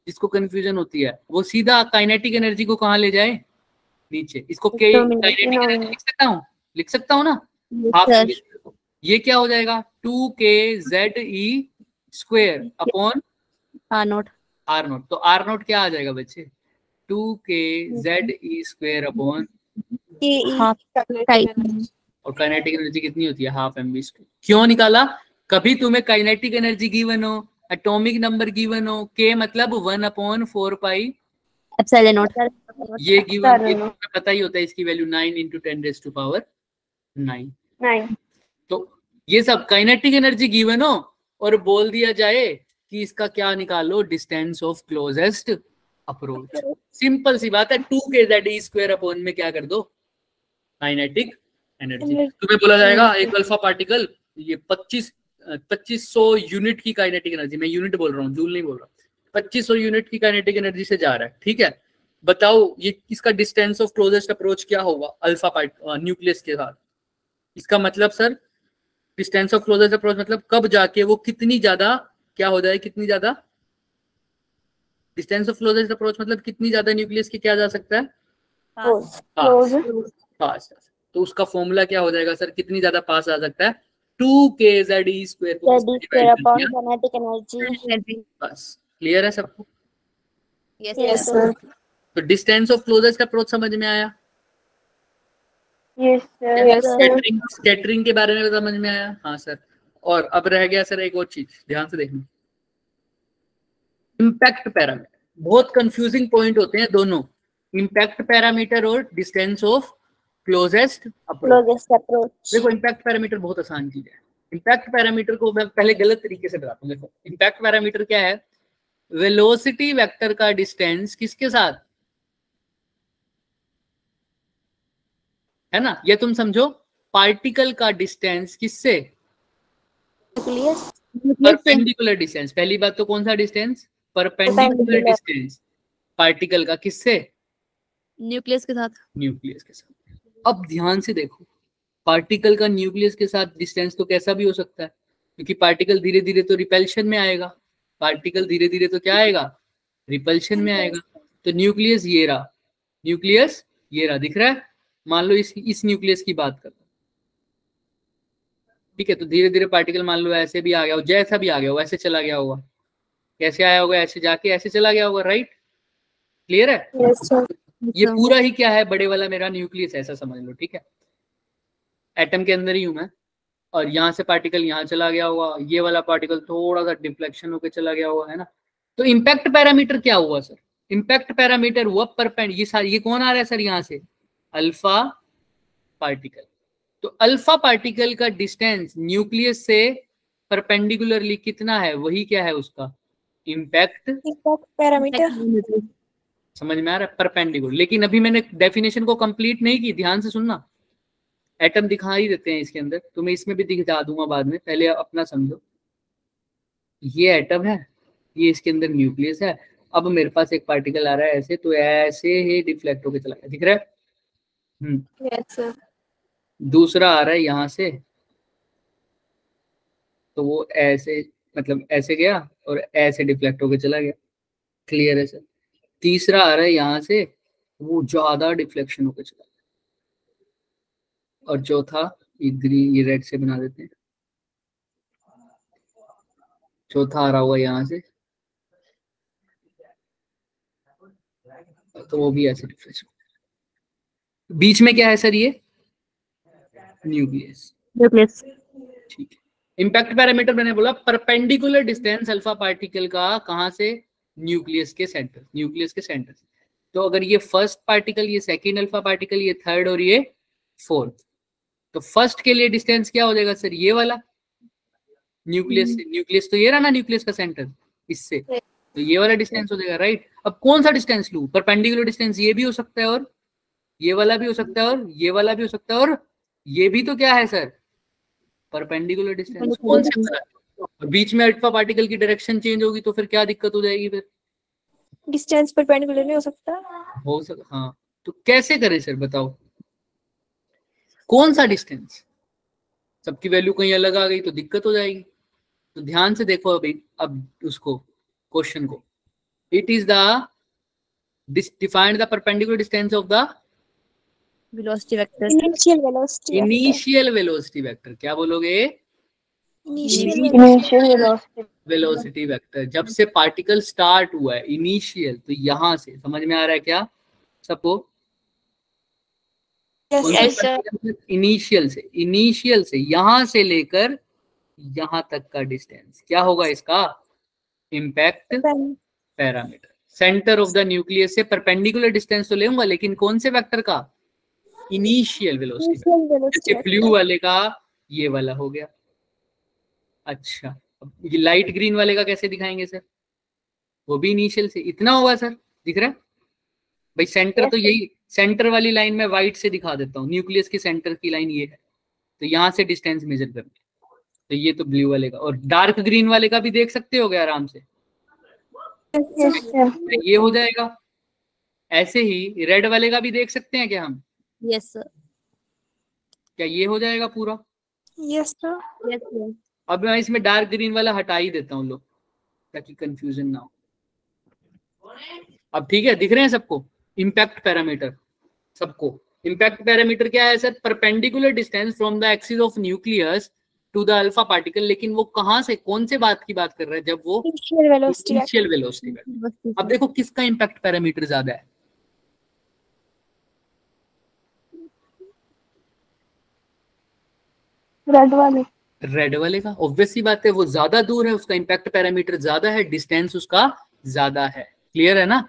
जिसको कंफ्यूजन होती है वो सीधा काइनेटिक एनर्जी को कहाँ ले जाए, नीचे। इसको के काइनेटिक एनर्जी लिख सकता हूँ ना, हाफ सर ये क्या हो जाएगा 2kze² upon are not r0। तो r0 क्या आ जाएगा बच्चे, 2kze² अपॉन, हाफ टाइट और काइनेटिक एनर्जी कितनी होती है, हाफ mv²। क्यों निकाला, कभी तुम्हें काइनेटिक एनर्जी गिवन हो, एटॉमिक नंबर गिवन हो, k मतलब 1/4 एप्सिलॉन नॉट ये गिवन, ये तुम्हें पता ही होता है, इसकी वैल्यू 9 × 10⁹ 9। तो ये सब काइनेटिक एनर्जी गिवन हो और बोल दिया जाए कि इसका क्या निकालो, distance of closest approach. Simple सी बात है, 2kze² अपॉन में क्या कर दो, काइनेटिक एनर्जी। तुम्हें बोला जाएगा एक अल्फा पार्टिकल ये 2500 यूनिट की काइनेटिक एनर्जी, मैं यूनिट बोल रहा हूँ, जूल नहीं बोल रहा, 2500 यूनिट की काइनेटिक एनर्जी से जा रहा है, ठीक है। बताओ ये इसका डिस्टेंस ऑफ क्लोजेस्ट अप्रोच क्या होगा अल्फा न्यूक्लियस के साथ। इसका मतलब sir, distance of closest approach मतलब कब जाके वो कितनी ज्यादा क्या हो जाए, कितनी ज्यादा, डिस्टेंस ऑफ क्लोजेस्ट अप्रोच मतलब कितनी ज्यादा न्यूक्लियस के क्या जा सकता है, पास। तो उसका फॉर्मूला क्या हो जाएगा सर, कितनी ज्यादा पास आ सकता है, 2kze² को काइनेटिक एनर्जी। बस क्लियर है सबको। Yes sir. तो डिस्टेंस ऑफ क्लोजेस्ट अप्रोच समझ में आया, यस सर। स्कैटरिंग के बारे में समझ में आया, हाँ सर। और अब रह गया सर एक और चीज, ध्यान से देखना, इम्पैक्ट पैरामीटर। बहुत कंफ्यूजिंग पॉइंट होते हैं दोनों, इम्पैक्ट पैरामीटर और डिस्टेंस ऑफ क्लोजेस्ट अप्रोच। देखो इम्पैक्ट पैरामीटर बहुत आसान चीज है। इम्पैक्ट पैरामीटर को मैं पहले गलत तरीके से बताता हूँ। देखो इम्पैक्ट पैरामीटर क्या है, वेलोसिटी वेक्टर का डिस्टेंस किसके साथ है ना, ये तुम समझो, पार्टिकल का डिस्टेंस किससे, परपेंडिकुलर डिस्टेंस। पहली बात तो कौन सा डिस्टेंस, परपेंडिकुलर डिस्टेंस पार्टिकल का किससे, न्यूक्लियस के साथ। न्यूक्लियस के साथ। अब ध्यान से देखो, पार्टिकल का न्यूक्लियस के साथ डिस्टेंस तो कैसा भी हो सकता है, क्योंकि पार्टिकल धीरे धीरे तो रिपल्शन में आएगा, पार्टिकल धीरे धीरे तो क्या आएगा, रिपल्शन में आएगा। तो न्यूक्लियस ये रहा, न्यूक्लियस ये रहा, दिख रहा है। मान लो इस न्यूक्लियस की बात करते हैं, ठीक है। तो धीरे धीरे पार्टिकल मान लो ऐसे भी आ गया हो, जैसा भी आ गया हो, ऐसे चला गया होगा, कैसे आया होगा, ऐसे जाके ऐसे चला गया होगा, राइट। क्लियर है। ये पूरा ही क्या है, बड़े वाला मेरा न्यूक्लियस, ऐसा समझ लो, ठीक है। एटम के अंदर ही हूं मैं, और यहाँ से पार्टिकल यहाँ चला गया होगा, ये वाला पार्टिकल थोड़ा सा डिफ्लेक्शन होकर चला गया होगा, है ना। तो इम्पैक्ट पैरामीटर क्या हुआ सर, इम्पैक्ट पैरामीटर हुआ ये कौन आ रहा है सर, यहाँ से अल्फा पार्टिकल। तो अल्फा पार्टिकल का डिस्टेंस न्यूक्लियस से परपेंडिकुलरली कितना है, वही क्या है उसका इम्पैक्ट पैरामीटर। समझ में आ रहा है, परपेंडिकुलर। लेकिन अभी मैंने डेफिनेशन को कंप्लीट नहीं की, ध्यान से सुनना। एटम दिखा ही देते हैं इसके अंदर, तो मैं इसमें भी दिखा दूंगा बाद में, पहले अपना समझो। ये एटम है, ये इसके अंदर न्यूक्लियस है। अब मेरे पास एक पार्टिकल आ रहा है ऐसे, तो ऐसे ही डिफ्लेक्ट होकर चला गया, दिख रहा है। Yes sir. दूसरा आ रहा है यहाँ से, तो वो ऐसे मतलब ऐसे गया और ऐसे डिफ्लेक्ट होकर चला गया, क्लियर है सर। तीसरा आ रहा है यहाँ से, वो ज्यादा डिफ्लेक्शन होकर चला गया। और चौथा ये ग्रीन, ये रेड से बना देते हैं, चौथा आ रहा होगा यहाँ से, तो वो भी ऐसे डिफ्लेक्शन। बीच में क्या है सर, ये न्यूक्लियस, ठीक है। इम्पैक्ट पैरामीटर मैंने बोला परपेंडिकुलर डिस्टेंस अल्फा पार्टिकल का, कहां से, न्यूक्लियस के सेंटर, न्यूक्लियस के सेंटर। तो अगर ये फर्स्ट पार्टिकल, ये सेकंड अल्फा पार्टिकल, ये थर्ड और ये फोर्थ, तो फर्स्ट के लिए डिस्टेंस क्या हो जाएगा सर, ये वाला न्यूक्लियस से, न्यूक्लियस तो ये रहा ना न्यूक्लियस का सेंटर, इससे तो ये वाला डिस्टेंस हो जाएगा, राइट। अब कौन सा डिस्टेंस लूं, परपेंडिकुलर डिस्टेंस ये भी हो सकता है और ये वाला भी हो सकता है और ये वाला भी हो सकता है, और ये भी तो क्या है सर, परपेंडिकुलर डिस्टेंस। कौन से वाला? और बीच में अल्फा पार्टिकल की डायरेक्शन चेंज होगी तो फिर क्या दिक्कत हो जाएगी? फिर डिस्टेंस परपेंडिकुलर नहीं हो सकता। हो सकता, हाँ। तो कैसे करें सर, बताओ कौन सा डिस्टेंस? सबकी वैल्यू कहीं अलग आ गई तो दिक्कत हो जाएगी। तो ध्यान से देखो अभी, अब उसको क्वेश्चन को, it is the defined the perpendicular distance of the velocity vector. Initial velocity initial velocity vector. क्या बोलोगे? Initial velocity. Velocity vector. जब से पार्टिकल स्टार्ट हुआ है, इनिशियल, तो यहां से, समझ में आ रहा है क्या सबको? इनिशियल से यहां से लेकर यहां तक का डिस्टेंस क्या होगा इसका? Impact parameter. Centre of the nucleus से परपेंडिकुलर डिस्टेंस तो लेऊंगा, लेकिन कौन से वेक्टर का? Initial velocity. जैसे ब्लू वाले का ये वाला हो गया। अच्छा, अब ये लाइट ग्रीन वाले का कैसे दिखाएंगे सर? वो भी इनिशियल से इतना होगा सर, दिख रहा है भाई? सेंटर तो यही, सेंटर वाली लाइन में व्हाइट से दिखा देता हूँ, न्यूक्लियस की सेंटर की लाइन ये है, तो यहाँ से डिस्टेंस मेजर करना। तो ये तो ब्लू वाले का, और डार्क ग्रीन वाले का भी देख सकते हो गया आराम से, ये हो जाएगा। ऐसे ही रेड वाले का भी देख सकते हैं क्या हम? Yes sir. क्या ये हो जाएगा पूरा? Yes sir. Yes sir. अब मैं इसमें डार्क ग्रीन वाला हटा ही देता हूँ लोग, ताकि कंफ्यूजन ना हो। अब ठीक है, दिख रहे हैं सबको इम्पैक्ट पैरामीटर? सबको इम्पैक्ट पैरामीटर क्या है sir? Perpendicular distance from the axis of nucleus to the alpha particle. लेकिन वो कहां से, कौन से बात की बात कर रहे हैं? जब वो इनिशियल वेलोसिटी। अब देखो किसका इम्पैक्ट पैरामीटर ज्यादा है? रेड वाले का। ऑब्वियस सी बात है, वो ज्यादा दूर है, उसका इम्पैक्ट पैरामीटर ज्यादा है, डिस्टेंस उसका ज्यादा है। क्लियर है ना?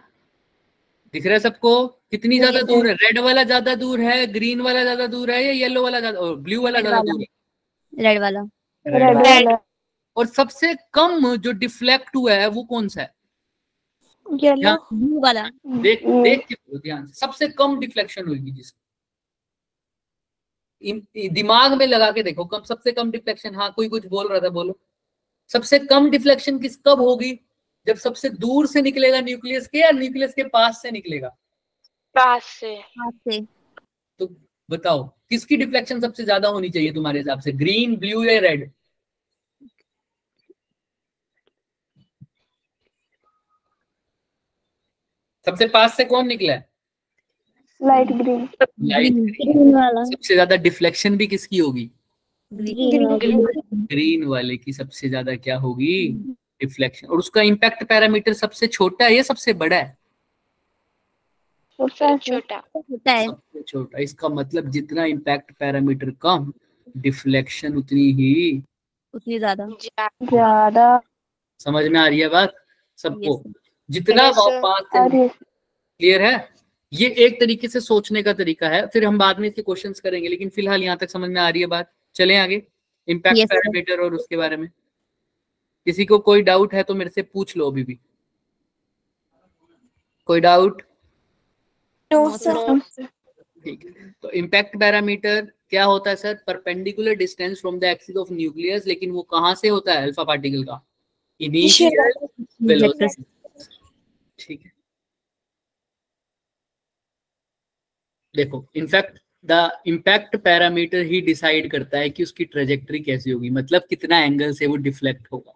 दिख रहा है सबको कितनी ज्यादा दूर है? रेड वाला ज्यादा दूर है, ग्रीन वाला ज्यादा दूर है, या येलो वाला ज्यादा, और ब्लू वाला ज्यादा दूर है? रेड वाला। रेड वाला। और सबसे कम जो डिफ्लेक्ट हुआ है वो कौन सा है? येलो। ब्लू वाला। देख के ध्यान से, सबसे कम डिफ्लेक्शन होगी जिसकी, दिमाग में लगा के देखो, कम, सबसे कम डिफ्लेक्शन। हाँ, कोई कुछ बोल रहा था, बोलो। सबसे कम डिफ्लेक्शन किस कब होगी? जब सबसे दूर से निकलेगा न्यूक्लियस के, या न्यूक्लियस के पास से निकलेगा? पास से। तो बताओ किसकी डिफ्लेक्शन सबसे ज्यादा होनी चाहिए तुम्हारे हिसाब से? ग्रीन, ब्लू या रेड? सबसे पास से कौन निकला है? Light green. लाइट ग्रीन वाला। सबसे ज्यादा डिफ्लेक्शन भी किसकी होगी? ग्रीन वाले की सबसे ज्यादा क्या होगी? डिफ्लेक्शन। और उसका इम्पैक्ट पैरामीटर सबसे छोटा है या सबसे बड़ा है? छोटा। सबसे छोटा। इसका मतलब जितना इम्पैक्ट पैरामीटर कम, डिफ्लेक्शन उतनी ज्यादा। समझ में आ रही है बात सबको? जितना क्लियर है? ये एक तरीके से सोचने का तरीका है, फिर हम बाद में इसके क्वेश्चंस करेंगे, लेकिन फिलहाल यहाँ तक समझ में आ रही है बात। चलें आगे, इम्पैक्ट पैरामीटर और उसके बारे में। किसी को कोई डाउट है तो मेरे से पूछ लो अभी भी। कोई डाउट? ठीक है। तो इम्पैक्ट पैरामीटर क्या होता है sir? Perpendicular distance from the axis of nucleus. लेकिन वो कहां से होता है अल्फा पार्टिकल का? Initial velocity. ठीक है। देखो, in fact the impact parameter he decide करता है कि उसकी ट्रेजेक्टरी कैसी होगी, मतलब कितना एंगल से वो डिफ्लेक्ट होगा।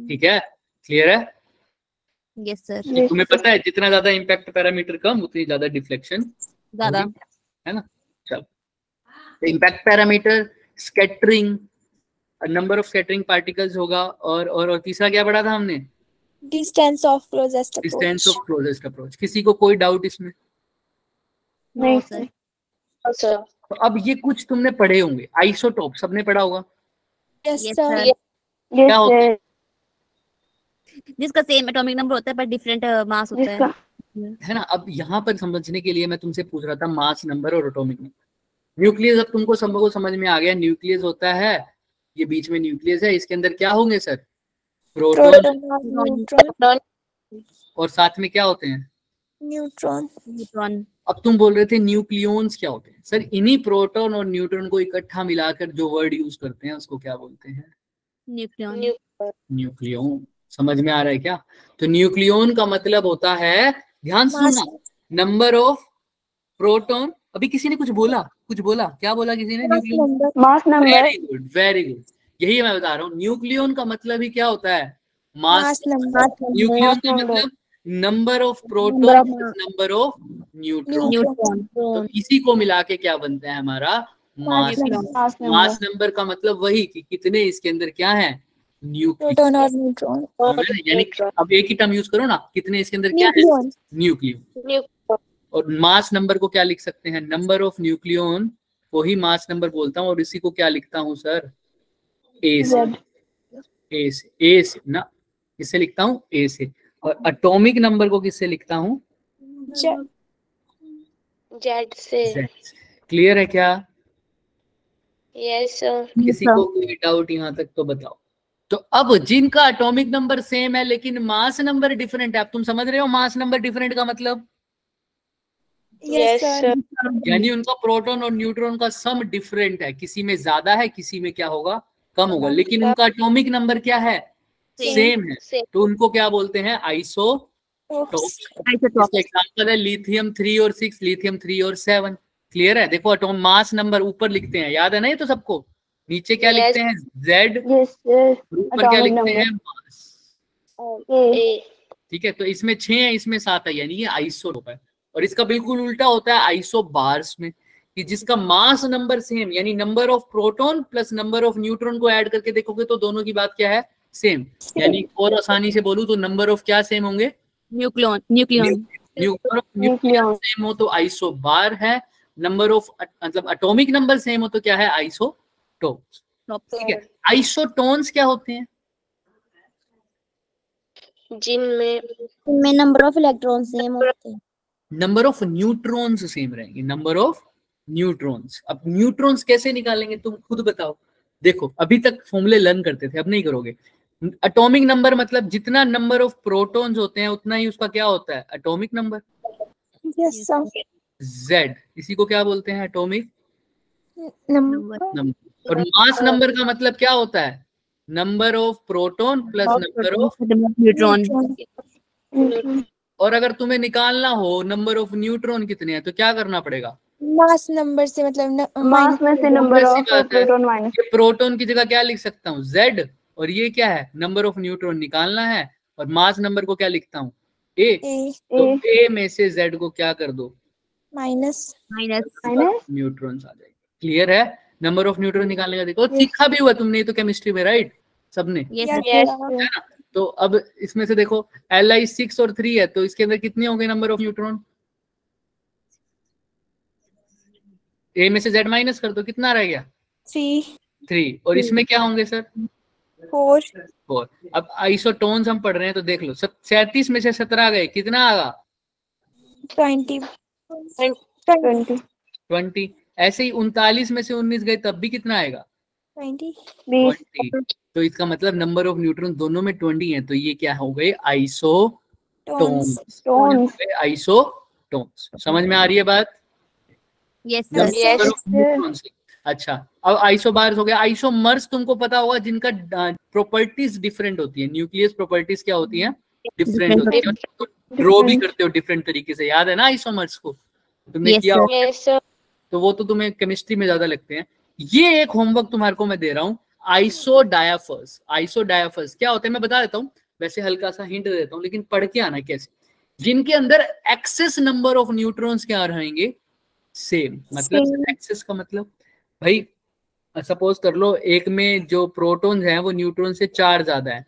ठीक है? क्लियर है? Yes sir. तुम्हें पता है जितना ज्यादा इम्पैक्ट पैरामीटर कम, उतनी ज्यादा डिफ्लेक्शन ज्यादा, है ना? चलो, impact parameter, scattering, number of scattering particles होगा, और तीसरा क्या पढ़ा था हमने? Distance of closest approach. Distance of closest approach. किसी को कोई डाउट इसमें? नहीं सर। तो अब ये कुछ तुमने पढ़े होंगे, आइसोटोप सबने पढ़ा होगा। Yes sir. क्या होता है? जिसका सेम एटॉमिक नंबर होता है पर डिफरेंट मास होता है ना? अब यहाँ पर समझने के लिए मैं तुमसे पूछ रहा था मास नंबर और एटॉमिक नंबर। न्यूक्लियस, अब तुमको सबको समझ में आ गया। न्यूक्लियस होता है, ये बीच में न्यूक्लियस है, इसके अंदर क्या होंगे सर? प्रोटॉन। और साथ में क्या होते हैं? न्यूट्रॉन। न्यूट्रॉन। अब तुम बोल रहे थे न्यूक्लियॉन्स क्या होते हैं सर? इन्हीं प्रोटॉन और न्यूट्रॉन को इकट्ठा मिलाकर जो वर्ड यूज करते हैं उसको क्या बोलते हैं? न्यूक्लियन। न्यूक्लियॉन। समझ में आ रहा है क्या? तो न्यूक्लियॉन का मतलब होता है, ध्यान सुनना, नंबर ऑफ प्रोटॉन। अभी किसी ने कुछ बोला क्या बोला किसी ने? Nucleon, mass number. Very good very good, यही मैं बता रहा हूँ। न्यूक्लियॉन का मतलब ही क्या होता है? Mass number. न्यूक्लियॉन का मतलब number of proton number of neutron. तो इसी को मिला के क्या बनता है हमारा? Mass number. मास नंबर का मतलब वही कि कितने इसके अंदर क्या है? प्रोटॉन और न्यूट्रॉन। यानी अब एक ही टर्म यूज करो ना, कितने इसके अंदर क्या है? न्यूक्लियन। और मास नंबर को क्या लिख सकते हैं? नंबर ऑफ न्यूक्लियन को ही मास नंबर बोलता हूँ, और इसी को क्या लिखता हूँ सर? ए से। ए से ना, किससे लिखता हूँ? ए से। और एटॉमिक नंबर को किससे लिखता हूँ? जेड से। क्लियर है क्या? Yes sir. किसी को कोई डाउट यहाँ तक तो बताओ। तो अब जिनका एटॉमिक नंबर सेम है लेकिन मास नंबर डिफरेंट है, अब तुम समझ रहे हो मास नंबर डिफरेंट का मतलब? Yes sir. यानी उनका प्रोटॉन और न्यूट्रॉन का सम डिफरेंट है, किसी में ज्यादा है किसी में क्या होगा? कम होगा, लेकिन उनका एटॉमिक नंबर क्या है? सेम है। तो उनको क्या बोलते हैं? आइसोटॉप्स। इसका एग्जांपल है लिथियम 3 और 6, लिथियम 3 और 7। क्लियर है? देखो एटॉम मास नंबर ऊपर लिखते हैं, याद है ना ये तो सबको? नीचे क्या लिखते हैं? Z। ऊपर क्या लिखते हैं? मास। ठीक है, तो इसमें 6 है, इसमें 7 है, यानी ये आइसोटॉप है। और इसका बिल्कुल उल्टा होता है आइसोबार्स में, कि जिसका मास नंबर सेम, यानी number of proton plus number of neutron को ऐड करके देखोगे तो दोनों की बात क्या है? सेम। यानी और आसानी से बोलूं तो नंबर ऑफ क्या सेम होंगे? न्यूक्लियन सेम हो तो आइसोबार है, नंबर ऑफ मतलब एटॉमिक नंबर सेम हो तो क्या है? आइसोटॉप्स। ठीक है, आइसोटोन्स क्या होते हैं? जिनमें नंबर ऑफ इलेक्ट्रॉन सेम होते हैं। नंबर ऑफ न्यूट्रॉन्स सेम रहेंगे, नंबर ऑफ न्यूट्रॉन्स। अब न्यूट्रॉन्स कैसे निकालेंगे तुम खुद बताओ। देखो अभी तक फॉर्मूले लर्न करते थे, अब नहीं करोगे। एटॉमिक नंबर मतलब जितना नंबर ऑफ प्रोटॉन्स होते हैं उतना ही उसका क्या होता है? Atomic number. Yes sir. Z, इसी को क्या बोलते हैं? Atomic number. और मास नंबर का मतलब क्या होता है? Number of proton plus number of neutron. और अगर तुम्हें निकालना हो नंबर ऑफ न्यूट्रॉन कितने हैं तो क्या करना पड़ेगा? मास नंबर से मतलब मास में से नंबर ऑफ प्रोटॉन माइनस। ये प्रोटॉन की जगह क्या लिख सकता हूँ? Z, और ये क्या है? नंबर ऑफ न्यूट्रॉन निकालना है, और मास नंबर को क्या लिखता हूँ? A। तो A में से Z को क्या कर दो? माइनस न्यूट्रॉन्स आ जाएगा। क्लियर है? नंबर ऑफ न्यूट्रॉन निकालने का देखो, सीखा भी हुआ तुमने ये तो केमिस्ट्री में, राइट? सबने, है ना? तो अब इसमें से देखो Li 6 और 3 है, तो इसके अंदर कितने होंगे नंबर ऑफ न्यूट्रॉन? A में से Z माइनस कर दो, कितना रह गया? 3। और इसमें क्या होंगे सर? 4। अब आइसोटोन्स हम पढ़ रहे हैं तो देख लो, 37 में से 17 गए, कितना आगा? 20। ऐसे ही 39 में से 19 गए तब भी कितना आएगा? 20। तो इसका मतलब नंबर ऑफ न्यूट्रॉन दोनों में 20 है, तो ये क्या हो गए? आइसोटोन्स। आइसोटोन्स। समझ में आ रही है बात? Yes sir. अच्छा, अब आइसोबार्स हो गया। आइसोमर्स तुमको पता होगा, जिनका प्रॉपर्टीज डिफरेंट होती है। न्यूक्लियस प्रॉपर्टीज क्या होती हैं? डिफरेंट होती है। तो ड्रॉ भी करते हो डिफरेंट तरीके से, याद है ना आइसोमर्स को? तुमने किया होगा, तो वो तो तुम्हें केमिस्ट्री में ज्यादा लगते हैं। ये एक होमवर्क तुम्हारे को मैं दे रहा हूँ, आइसोडायाफर्स। आइसोडायाफर्स क्या होते हैं मैं बता देता हूँ, वैसे हल्का सा हिंट दे देता हूँ, लेकिन पढ़ के आना कैसे। जिनके अंदर एक्सेस नंबर ऑफ न्यूट्रॉन्स क्या रहेंगे? सेम। मतलब एक्सेस का मतलब भाई सपोज कर लो एक में जो प्रोटॉन्स हैं वो न्यूट्रॉन से 4 ज्यादा है,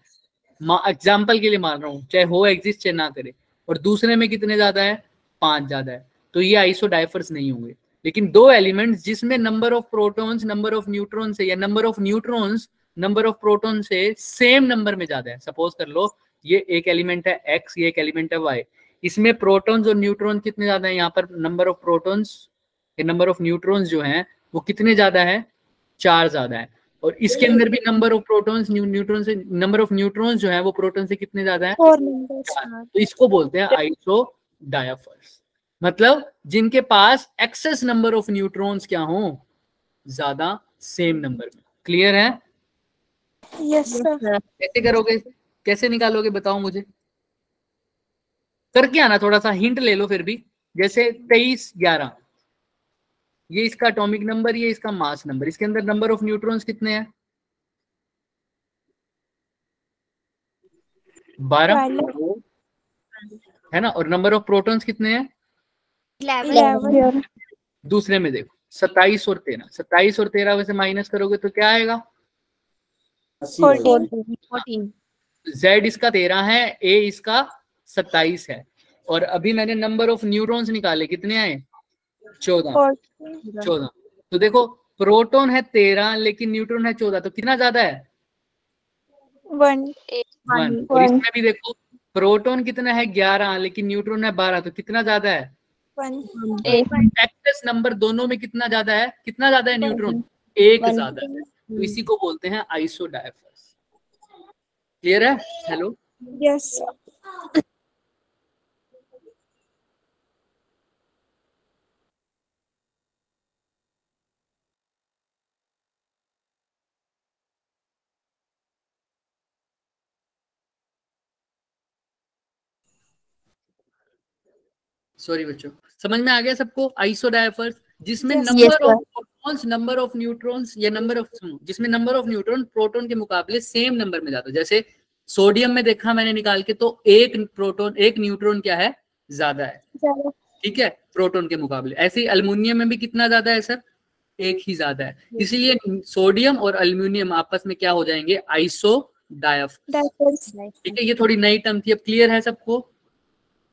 एग्जाम्पल के लिए मान रहा हूँ, चाहे हो एग्जिस्ट चाहे ना करे, और दूसरे में कितने ज्यादा है? 5 ज्यादा है, तो ये आइसोडाइफर्स नहीं होंगे। लेकिन दो एलिमेंट्स जिसमें number of protons number of neutron से, या number of neutrons number of proton से सेम नंबर में ज्यादा है, सपोज कर लो ये एक एलिमेंट है X, ये एक एलिमेंट है Y, इसमें प्रोटॉन्स और न्यूट्रॉन कितने ज्यादा है? यहाँ पर number of protons number of neutrons जो हैं वो कितने ज्यादा है? 4 ज्यादा है। और इसके अंदर भी नंबर ऑफ प्रोटॉन्स न्यूट्रॉन से, नंबर ऑफ न्यूट्रॉन्स जो है वो प्रोटॉन से कितने ज्यादा है? 4। तो इसको बोलते हैं आइसो डायफर्स, मतलब जिनके पास एक्सेस नंबर ऑफ न्यूट्रॉन्स क्या हो, ज्यादा सेम नंबर में। क्लियर है? Yes sir. कैसे करोगे, कैसे निकालोगे बताओ मुझे, करके आना, थोड़ा सा हिंट ले लो फिर भी। जैसे 2311, ये इसका एटॉमिक नंबर, ये इसका मास नंबर, इसके अंदर नंबर ऑफ न्यूट्रॉन्स कितने हैं? 12 है ना, और नंबर ऑफ प्रोटॉन्स कितने हैं? 11। दूसरे में देखो 27 और 13, 27 और 13 में से माइनस करोगे तो क्या आएगा? 14। Z इसका 13 है, A इसका 27 है, और अभी मैंने नंबर ऑफ न्यूट्रॉन्स निकाले, कितने आए? 14। तो देखो प्रोटॉन है 13 लेकिन न्यूट्रॉन है 14, तो कितना ज्यादा है? 1। 1। और इसमें भी देखो प्रोटॉन कितना है? 11 लेकिन न्यूट्रॉन है 12, तो कितना ज्यादा है? 1। एक्सेस नंबर दोनों में कितना ज्यादा है? कितना ज्यादा है न्यूट्रॉन? एक ज्यादा है, तो इसी को बोलते हैं आइसोडायफर्स। क्लियर है? Hello, yes. सॉरी बच्चों, समझ में आ गया सबको? आइसोडायफर्स जिसमें Yes, number yes, of protons, number of neutrons या नंबर ऑफ, जिसमें नंबर ऑफ न्यूट्रॉन प्रोटॉन के मुकाबले सेम नंबर में जाता है। जैसे सोडियम में देखा मैंने निकाल के, तो एक प्रोटॉन, एक न्यूट्रॉन क्या है? ज्यादा है, ठीक है, प्रोटॉन के मुकाबले। ऐसे ही अल्युमिनियम में भी कितना ज्यादा है सर? एक ही ज्यादा है। इसीलिए सोडियम और अल्युमिनियम आपस में क्या हो जाएंगे? आइसोडायफर्स। ठीक है, ये थोड़ी नई टर्म थी, अब क्लियर है सबको?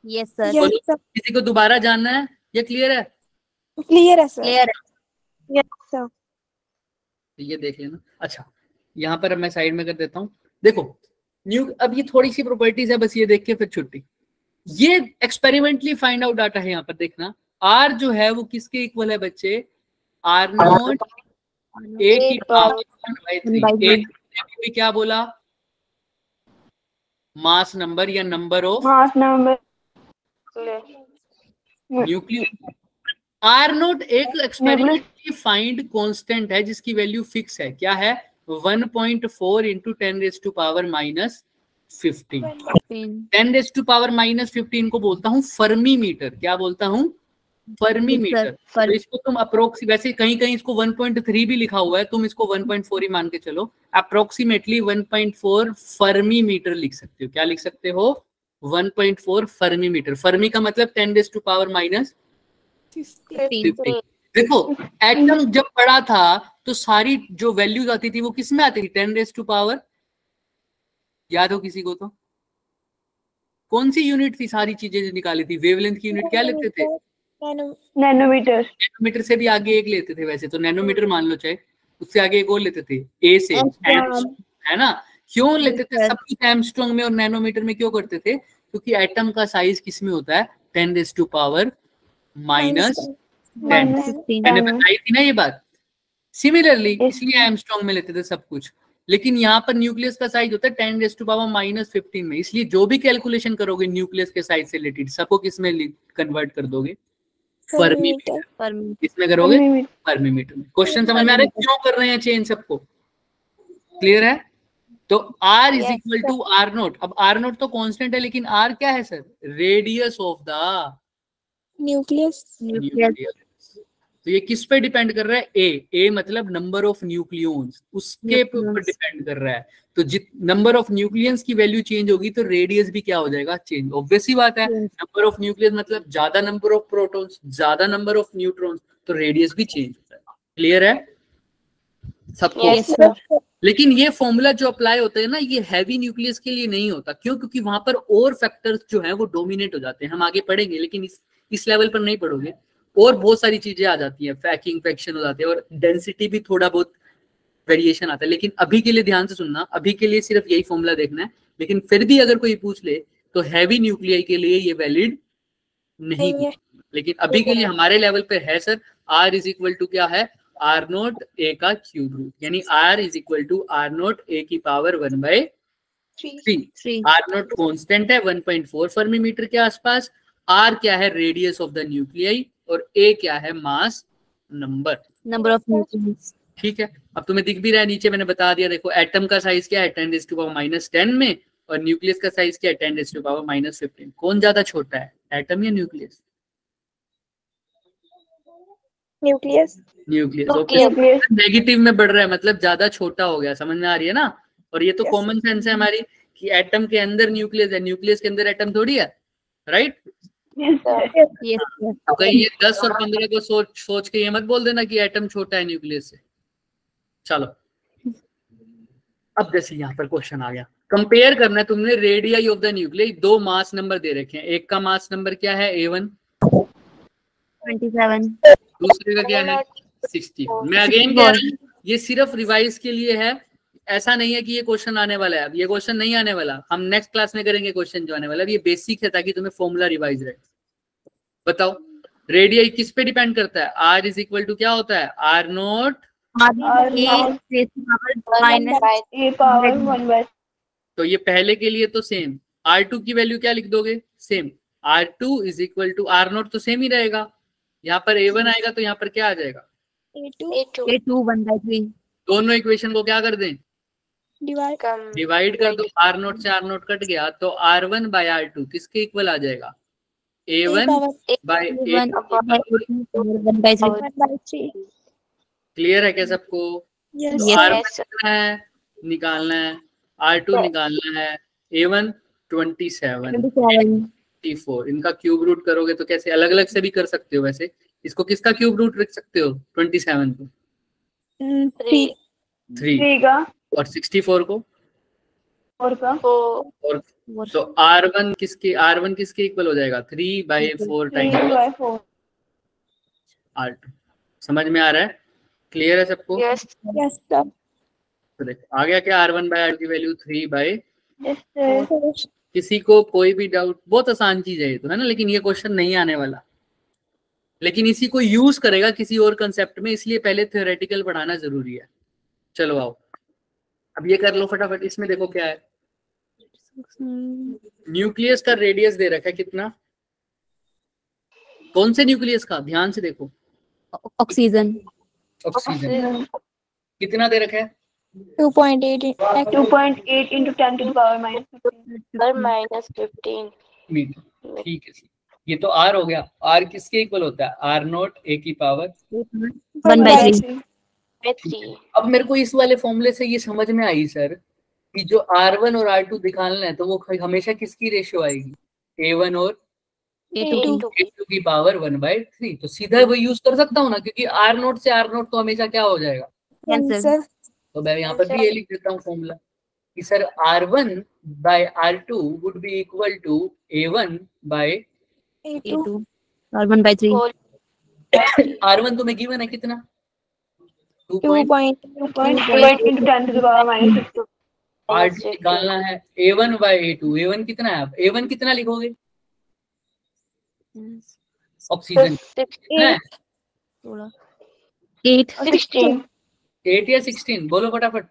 Yes sir. Yes sir. किसी को दोबारा जानना है या क्लियर है? क्लियर है सर। क्लियर है। Yes sir. तो ये देख लेना। अच्छा, यहाँ पर अब मैं साइड में कर देता हूँ। देखो अब ये थोड़ी सी प्रॉपर्टीज है, बस ये देख के फिर छुट्टी। ये एक्सपेरिमेंटली फाइंड आउट डाटा है, यहाँ पर देखना। आर जो है वो किसके इक्वल है बच्चे? आर नॉट ए की पावर 1/3। भी क्या बोला? मास नंबर या number of mass number nucleus. R naught एक एक्सपेरिमेंटली फाइंड कांस्टेंट है जिसकी वैल्यू फिक्स है। क्या है? 1.4 इंटू 10⁻⁻15। 10⁻⁻15 को बोलता हूँ फर्मी मीटर। क्या बोलता हूँ? Fermi metre. तो इसको तुम अप्रोक्सी, वैसे कहीं कहीं इसको 1.3 भी लिखा हुआ है, तुम इसको 1.4 ही मान के चलो। अप्रोक्सीमेटली 1.4 फर्मी मीटर लिख सकते हो। क्या लिख सकते हो? 1.4 फर्मी मीटर। फर्मी का मतलब 10⁻⁻15। देखो एटम जब पड़ा था तो सारी जो वैल्यूज आती थी वो किस में आती थी? 10⁻, याद हो किसी को? तो कौन सी यूनिट थी सारी चीजें जो निकाली थी? वेवलेंथ की यूनिट क्या लेते थे? नैनोमीटर। नैनोमीटर से भी आगे एक लेते थे वैसे तो, नैनोमीटर मान लो, चाहे उससे आगे एक और लेते थे, ए से, है ना? क्यों लेते थे सब कुछ एंगस्ट्रॉम में और नैनोमीटर में क्यों करते थे? क्योंकि एटम का साइज किस में होता है? 10⁻⁻⁻10। मैंने बताई थी ना ये बात। सिमिलरली इसलिए एंगस्ट्रॉम में लेते थे सब कुछ, लेकिन यहाँ पर न्यूक्लियस का साइज होता है 10⁻⁻15 में। इसलिए जो भी कैलकुलेशन करोगे न्यूक्लियस के साइज से रिलेटेड, सबको किस में कन्वर्ट कर दोगे? Fermi metre. किसमें करोगे? फर्मी मीटर में। क्वेश्चन समझ में आ रहा है क्यों कर रहे हैं चेंज? सबको क्लियर है? तो R is equal to R naught. अब आर नोट तो कांस्टेंट है, लेकिन R क्या है sir? Radius of the nucleus. तो ये किस पे डिपेंड कर रहा है? ए मतलब नंबर ऑफ न्यूक्लियॉन्स, उसके ऊपर डिपेंड कर रहा है। तो जित नंबर ऑफ न्यूक्लियंस की वैल्यू चेंज होगी तो रेडियस भी क्या हो जाएगा? चेंज। ऑब्वियस ही बात है, नंबर ऑफ न्यूक्लियस मतलब ज्यादा नंबर ऑफ प्रोटॉन्स, ज्यादा नंबर ऑफ न्यूट्रॉन्स, तो रेडियस भी चेंज होता है। क्लियर है सबको? लेकिन ये फॉर्मूला जो अप्लाई होता है ना, ये हैवी न्यूक्लियस के लिए नहीं होता। क्यों? क्योंकि वहां पर और फैक्टर्स जो है वो डोमिनेट हो जाते हैं। हम आगे पढ़ेंगे, लेकिन इस लेवल पर नहीं पढ़ोगे। और बहुत सारी चीजें आ जाती हैं, फैकिंग फ्रैक्शन हो जाते हैं, और डेंसिटी भी थोड़ा बहुत वेरिएशन आता है। लेकिन अभी के लिए ध्यान से सुनना, अभी के लिए सिर्फ यही फॉर्मूला देखना है। लेकिन फिर भी अगर कोई पूछ ले तो हैवी न्यूक्लियाई के लिए ये वैलिड नहीं है। लेकिन अभी के लिए हमारे लेवल पे है sir. R is equal to क्या है? R नोट A का क्यूब रूट, यानी R is equal to R naught A की पावर 1/3। R नोट कॉन्स्टेंट है 1.4 फर्मी मीटर के आसपास, आर क्या है रेडियस ऑफ द न्यूक्लियाई और ए क्या है mass number. Number of nucleus. ठीक है, अब तुम्हें दिख भी रहा है नीचे मैंने बता दिया। देखो एटम का साइज क्या है 10⁻⁻10 में, और न्यूक्लियस का साइज क्या है 10⁻⁻15। कौन ज्यादा छोटा है, एटम या न्यूक्लियस? न्यूक्लियस। न्यूक्लियस। नेगेटिव में बढ़ रहा है मतलब ज्यादा छोटा हो गया, समझ में आ रही है ना। और ये तो कॉमन सेंस है हमारी कि एटम के अंदर न्यूक्लियस है, न्यूक्लियस के अंदर एटम थोड़ी है, राइट। तो कहीं ये 10 और 15 को सोच के ये मत बोल देना कि एटम छोटा है न्यूक्लियस से। चलो अब जैसे यहाँ पर क्वेश्चन आ गया, कंपेयर करना है तुमने रेडियाई ऑफ द न्यूक्लियस। दो मास नंबर दे रखे हैं, एक का मास नंबर क्या है A1, 27, दूसरे का क्या है 64। मैं अगेन कह रहा हूँ ये सिर्फ रिवाइज के लिए है, ऐसा नहीं है कि ये क्वेश्चन आने वाला है। अब ये क्वेश्चन नहीं आने वाला, हम नेक्स्ट क्लास में करेंगे क्वेश्चन जो आने वाला है। ये बेसिक है ताकि तुम्हें फॉर्मूला रिवाइज रहे। बताओ रेडियाई किस पे डिपेंड करता है, R इज इक्वल टू क्या होता है R0 तो ये पहले के लिए तो सेम, R2 की वैल्यू क्या लिख दोगे same, R2 is equal to R0 तो सेम ही रहेगा। यहाँ पर A1 आएगा तो यहाँ पर क्या आ जाएगा A2 1/3। दोनों इक्वेशन को क्या कर दें डिवाइड कर दो, R0 से R0 कट गया तो R1 बाय R2 किसके इक्वल आ जाएगा A1 बाय A2। क्लियर है क्या सबको? R1 है निकालना है, R2 निकालना है, A1 27 इनका क्यूब रूट करोगे तो कैसे अलग अलग से भी कर सकते हो। वैसे इसको किसका क्यूब रूट रख सकते हो 27 को 3 का और 64 को 4 का और तो R1 किसके इक्वल हो जाएगा 3/4 टाइम्स R2। समझ में आ रहा है, क्लियर है सबको? यस तो देखो आ गया क्या R1/R2 की वैल्यू 3/4। किसी को कोई भी डाउट, बहुत आसान चीज है ये तो है ना, लेकिन ये क्वेश्चन नहीं आने वाला, लेकिन इसी को यूज करेगा किसी और कंसेप्ट में, इसलिए पहले थ्योरेटिकल पढ़ाना जरूरी है। चलो आओ अब ये कर लो फटाफट। इसमें देखो क्या है, न्यूक्लियस का रेडियस दे रखा है कितना, कौन से न्यूक्लियस का, ध्यान से देखो ऑक्सीजन कितना दे रखा है 2.8 into 10 to the power -15 metre. ठीक है, ये तो R हो गया। R किसके इक्वल होता है R0 A की पावर 1/3। अब मेरे को इस वाले फॉर्मूले से ये समझ में आई सर कि जो R1 और R2 दिखाना है तो वो हमेशा किसकी रेशियो आएगी A1 और A2 की पावर 1/3। तो सीधा वो यूज कर सकता हूँ ना, क्योंकि R0 से R0 तो हमेशा क्या हो जाएगा कैंसिल। तो मैं यहाँ पर भी ये लिख देता हूँ फॉर्मूला कि sir R1/R2 would be equal to A1/A2 और 1/3। R1 तुम्हें गिवन है कितना 2.8 into 10 to the power -15 R2 निकालना है A1/A2। A1 कितना है, आप A1 कितना लिखोगे ऑक्सीजन कितना है 8 8 या 16 बोलो फटाफट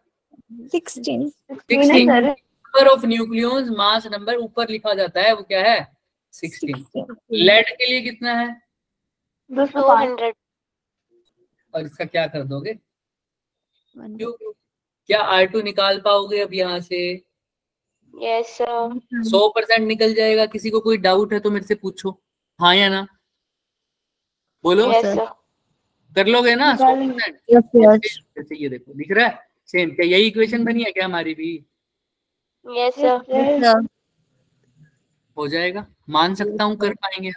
16 number of nucleons mass number ऊपर लिखा जाता है वो क्या है 16। लेड के लिए कितना है 200 और इसका क्या कर दोगे क्यों, क्या R2 निकाल पाओगे अब यहाँ से? yes 100% निकल जाएगा। किसी को कोई डाउट है तो मेरे से पूछो, हाँ या ना बोलो। कर लोगे ना 100%? जैसे ये देखो दिख रहा है सेम, क्या यही इक्वेशन बनी है क्या हमारी भी? yes हो जाएगा, मान सकता हूँ कर पाएंगे।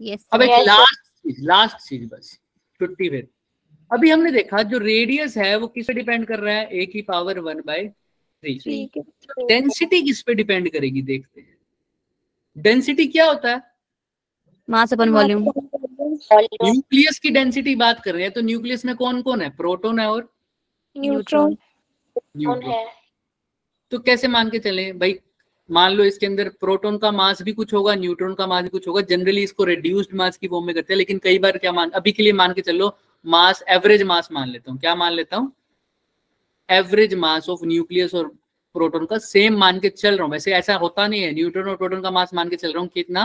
यस अब एक लास्ट चीज बस छुट्टी फिर। अभी हमने देखा जो रेडियस है वो किस पे डिपेंड कर रहा है A की पावर 1/3। डेंसिटी किस पे डिपेंड करेगी देखते हैं। डेंसिटी क्या होता है मास अपन वॉल्यूम। न्यूक्लियस की डेंसिटी बात कर रहे हैं तो न्यूक्लियस में कौन कौन है प्रोटॉन है और न्यूट्रॉन है तो कैसे मान के चले भाई, मान लो इसके अंदर प्रोटॉन का मास भी कुछ होगा न्यूट्रॉन का मास भी कुछ होगा। जनरली इसको रिड्यूस्ड मास की फॉर्म में करते हैं, लेकिन कई बार क्या अभी के लिए मान के चलो मास एवरेज मास मान लेता हूँ। क्या मान लेता हूँ एवरेज मास ऑफ न्यूक्लियस और प्रोटॉन का सेम मान के चल रहा हूँ। वैसे ऐसा होता नहीं है, न्यूट्रॉन और प्रोटॉन का मास मान के चल रहा हूँ कितना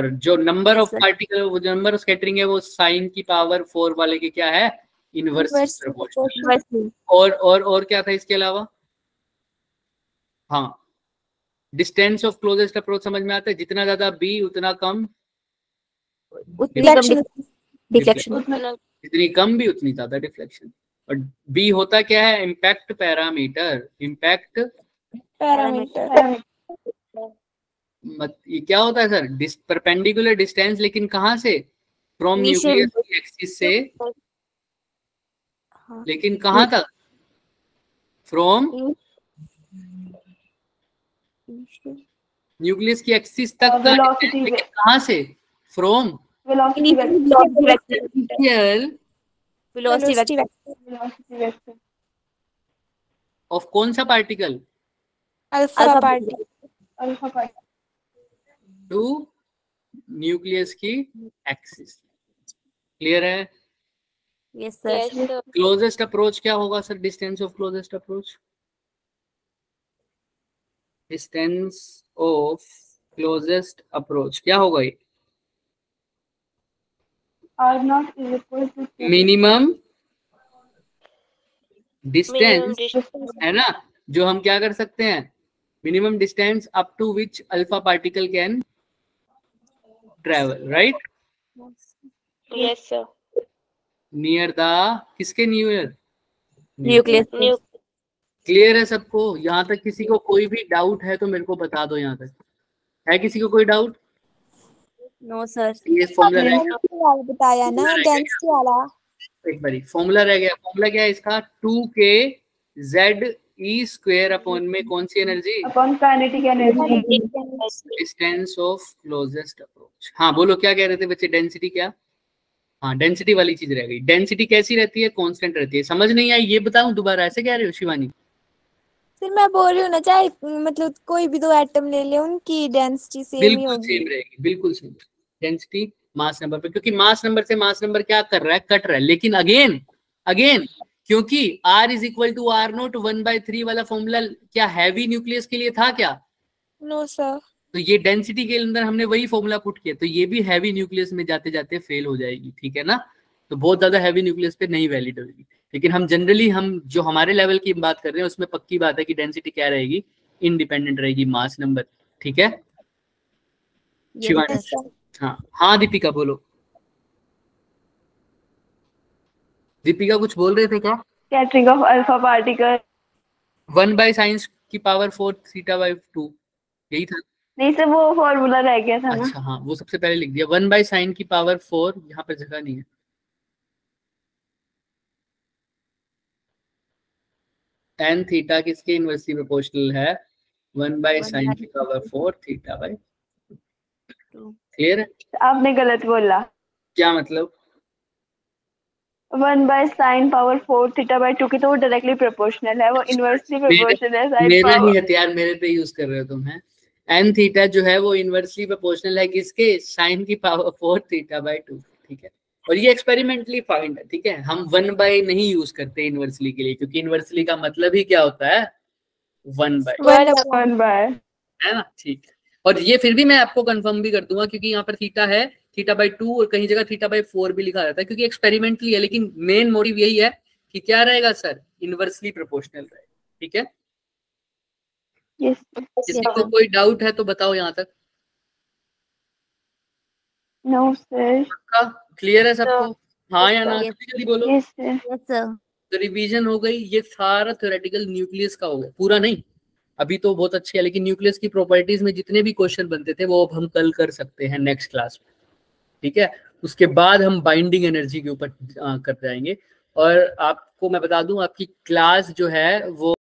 और जो number of Yes, sir. Particle, वो जो नंबर ऑफ स्कैटरिंग है वो साइन की पावर 4 वाले के क्या है, इनवर्स Inverse प्रोपोर्शनल। Inversely. और क्या था इसके अलावा, हाँ डिस्टेंस ऑफ क्लोजेस्ट अप्रोच समझ में आता है, जितना ज्यादा बी उतना कम उतनी कम Deflection. डिफ्लेक्शन। जितनी कम भी उतनी ज्यादा डिफ्लेक्शन। और बी होता क्या है, इम्पैक्ट पैरामीटर। Impact Parameter. ये क्या होता है सर, परपेंडिकुलर डिस्टेंस, लेकिन कहाँ से, फ्रॉम Initial. न्यूक्लियस की एक्सिस से, हाँ। लेकिन कहाँ तक, फ्रॉम न्यूक्लियस की एक्सिस तक का velocity distance, लेकिन कहाँ से, from velocity vector. Velocity vector. Velocity vector. Of कौन सा particle, Alpha Alpha particle. Alpha particle. To nucleus की एक्सिस। क्लियर है। Yes, sir. क्लोजेस्ट अप्रोच क्या होगा sir, distance of closest approach, distance of closest approach क्या होगा ये, R naught is equal to minimum distance distance. है ना, जो हम क्या कर सकते हैं, minimum distance up to which alpha particle can travel, right. Yes, sir. Near the, किसके नियर, Nucleus. क्लियर है सबको, यहाँ तक किसी को कोई भी डाउट है तो मेरे को बता दो, यहाँ तक है किसी को कोई डाउट। No, sir. ये फॉर्मूला रह Density वाला बताया ना, डेंसिटी वाला। गया, एक बारी फॉर्मूला रह गया। फॉर्मूला क्या है इसका, 2k Z² अपॉन में कौन सी energy, Upon kinetic energy. Distance of closest approach. हाँ बोलो क्या कह रहे थे बच्चे, डेंसिटी क्या, हाँ डेंसिटी वाली चीज रह गई। डेंसिटी कैसी रहती है, कांस्टेंट रहती है। समझ नहीं आई ये बताऊं दोबारा, ऐसे कह रहे हो शिवानी। फिर मैं बोल रही हूँ ना, चाहे मतलब कोई भी दो एटम ले ले, उनकी डेंसिटी सेम ही बिल्कुल होगी। सेम रहेगी, बिल्कुल सेम। डेंसिटी मास नंबर पे, क्योंकि मास नंबर से मास नंबर क्या कर रहा है, कट रहा है। लेकिन अगेन क्योंकि R is equal to R naught 1/3 वाला फॉर्मूला क्या हैवी न्यूक्लियस के लिए था क्या? No sir. तो ये डेंसिटी के अंदर हमने वही फॉर्मूला पुट किया, तो ये भी हैवी न्यूक्लियस में जाते जाते फेल हो जाएगी, ठीक है ना। तो बहुत ज्यादा हैवी न्यूक्लियस पे नहीं वैलिड होगी। लेकिन हम जनरली हम जो हमारे लेवल की बात कर रहे हैं उसमें पक्की बात है कि डेंसिटी क्या रहेगी, इंडिपेंडेंट रहेगी मास नंबर, ठीक है। शिवानी, हाँ हाँ दीपिका बोलो। दीपिका कुछ बोल रहे थे क्या? Scattering of alpha particle 1/sin की पावर 4 θ/2 यही था। नहीं सर, वो फॉर्मूला रह गया था ना। अच्छा हाँ, वो सबसे पहले लिख दिया। 1/sin की पावर 4, यहाँ पे जगह नहीं है। tan थीटा किसके इनवर्सली प्रोपोर्शनल है? 1/sin की पावर 4 θ/2। क्लियर है? आपने गलत बोला। क्या मतलब? 1/sin पावर 4 θ/2 की तो वो डायरेक्टली प्रोपोर्शनल है, वो इनवर्सली प्रोपोर्शनल है sin मेरा ही पावर। हथियार मेरे पे यूज कर रहे हो तुम, है। n थीटा जो है वो इनवर्सली प्रोपोर्शनल है किसके? sin की पावर 4 θ/2, ठीक है। और ये एक्सपेरिमेंटली फाइंड है, ठीक है। हम 1/ नहीं यूज करते इनवर्सली के लिए, क्योंकि इनवर्सली का मतलब ही क्या होता है, 1/, है ना, ठीक है। और ये फिर भी मैं आपको कंफर्म भी कर दूंगा, क्योंकि यहाँ पर थीटा है θ/2 और कहीं जगह θ/4 भी लिखा रहता है, क्योंकि एक्सपेरिमेंटली है। लेकिन मेन मोटिव यही है कि क्या रहेगा सर, इनवर्सली प्रोपोर्शनल रहेगा, ठीक है। किसी को कोई डाउट है तो बताओ यहाँ तक। No sir. क्लियर है सबको? हाँ या ना, जल्दी बोलो। Yes sir. Yes sir. तो रिवीजन हो गई। ये सारा थ्योरेटिकल न्यूक्लियस का हो गया, पूरा नहीं, अभी तो बहुत अच्छी है। लेकिन न्यूक्लियस की प्रॉपर्टीज में जितने भी क्वेश्चन बनते थे वो अब हम कल कर सकते हैं नेक्स्ट क्लास में, ठीक है। उसके बाद हम बाइंडिंग एनर्जी के ऊपर कर जाएंगे। और आपको मैं बता दूं, आपकी क्लास जो है वो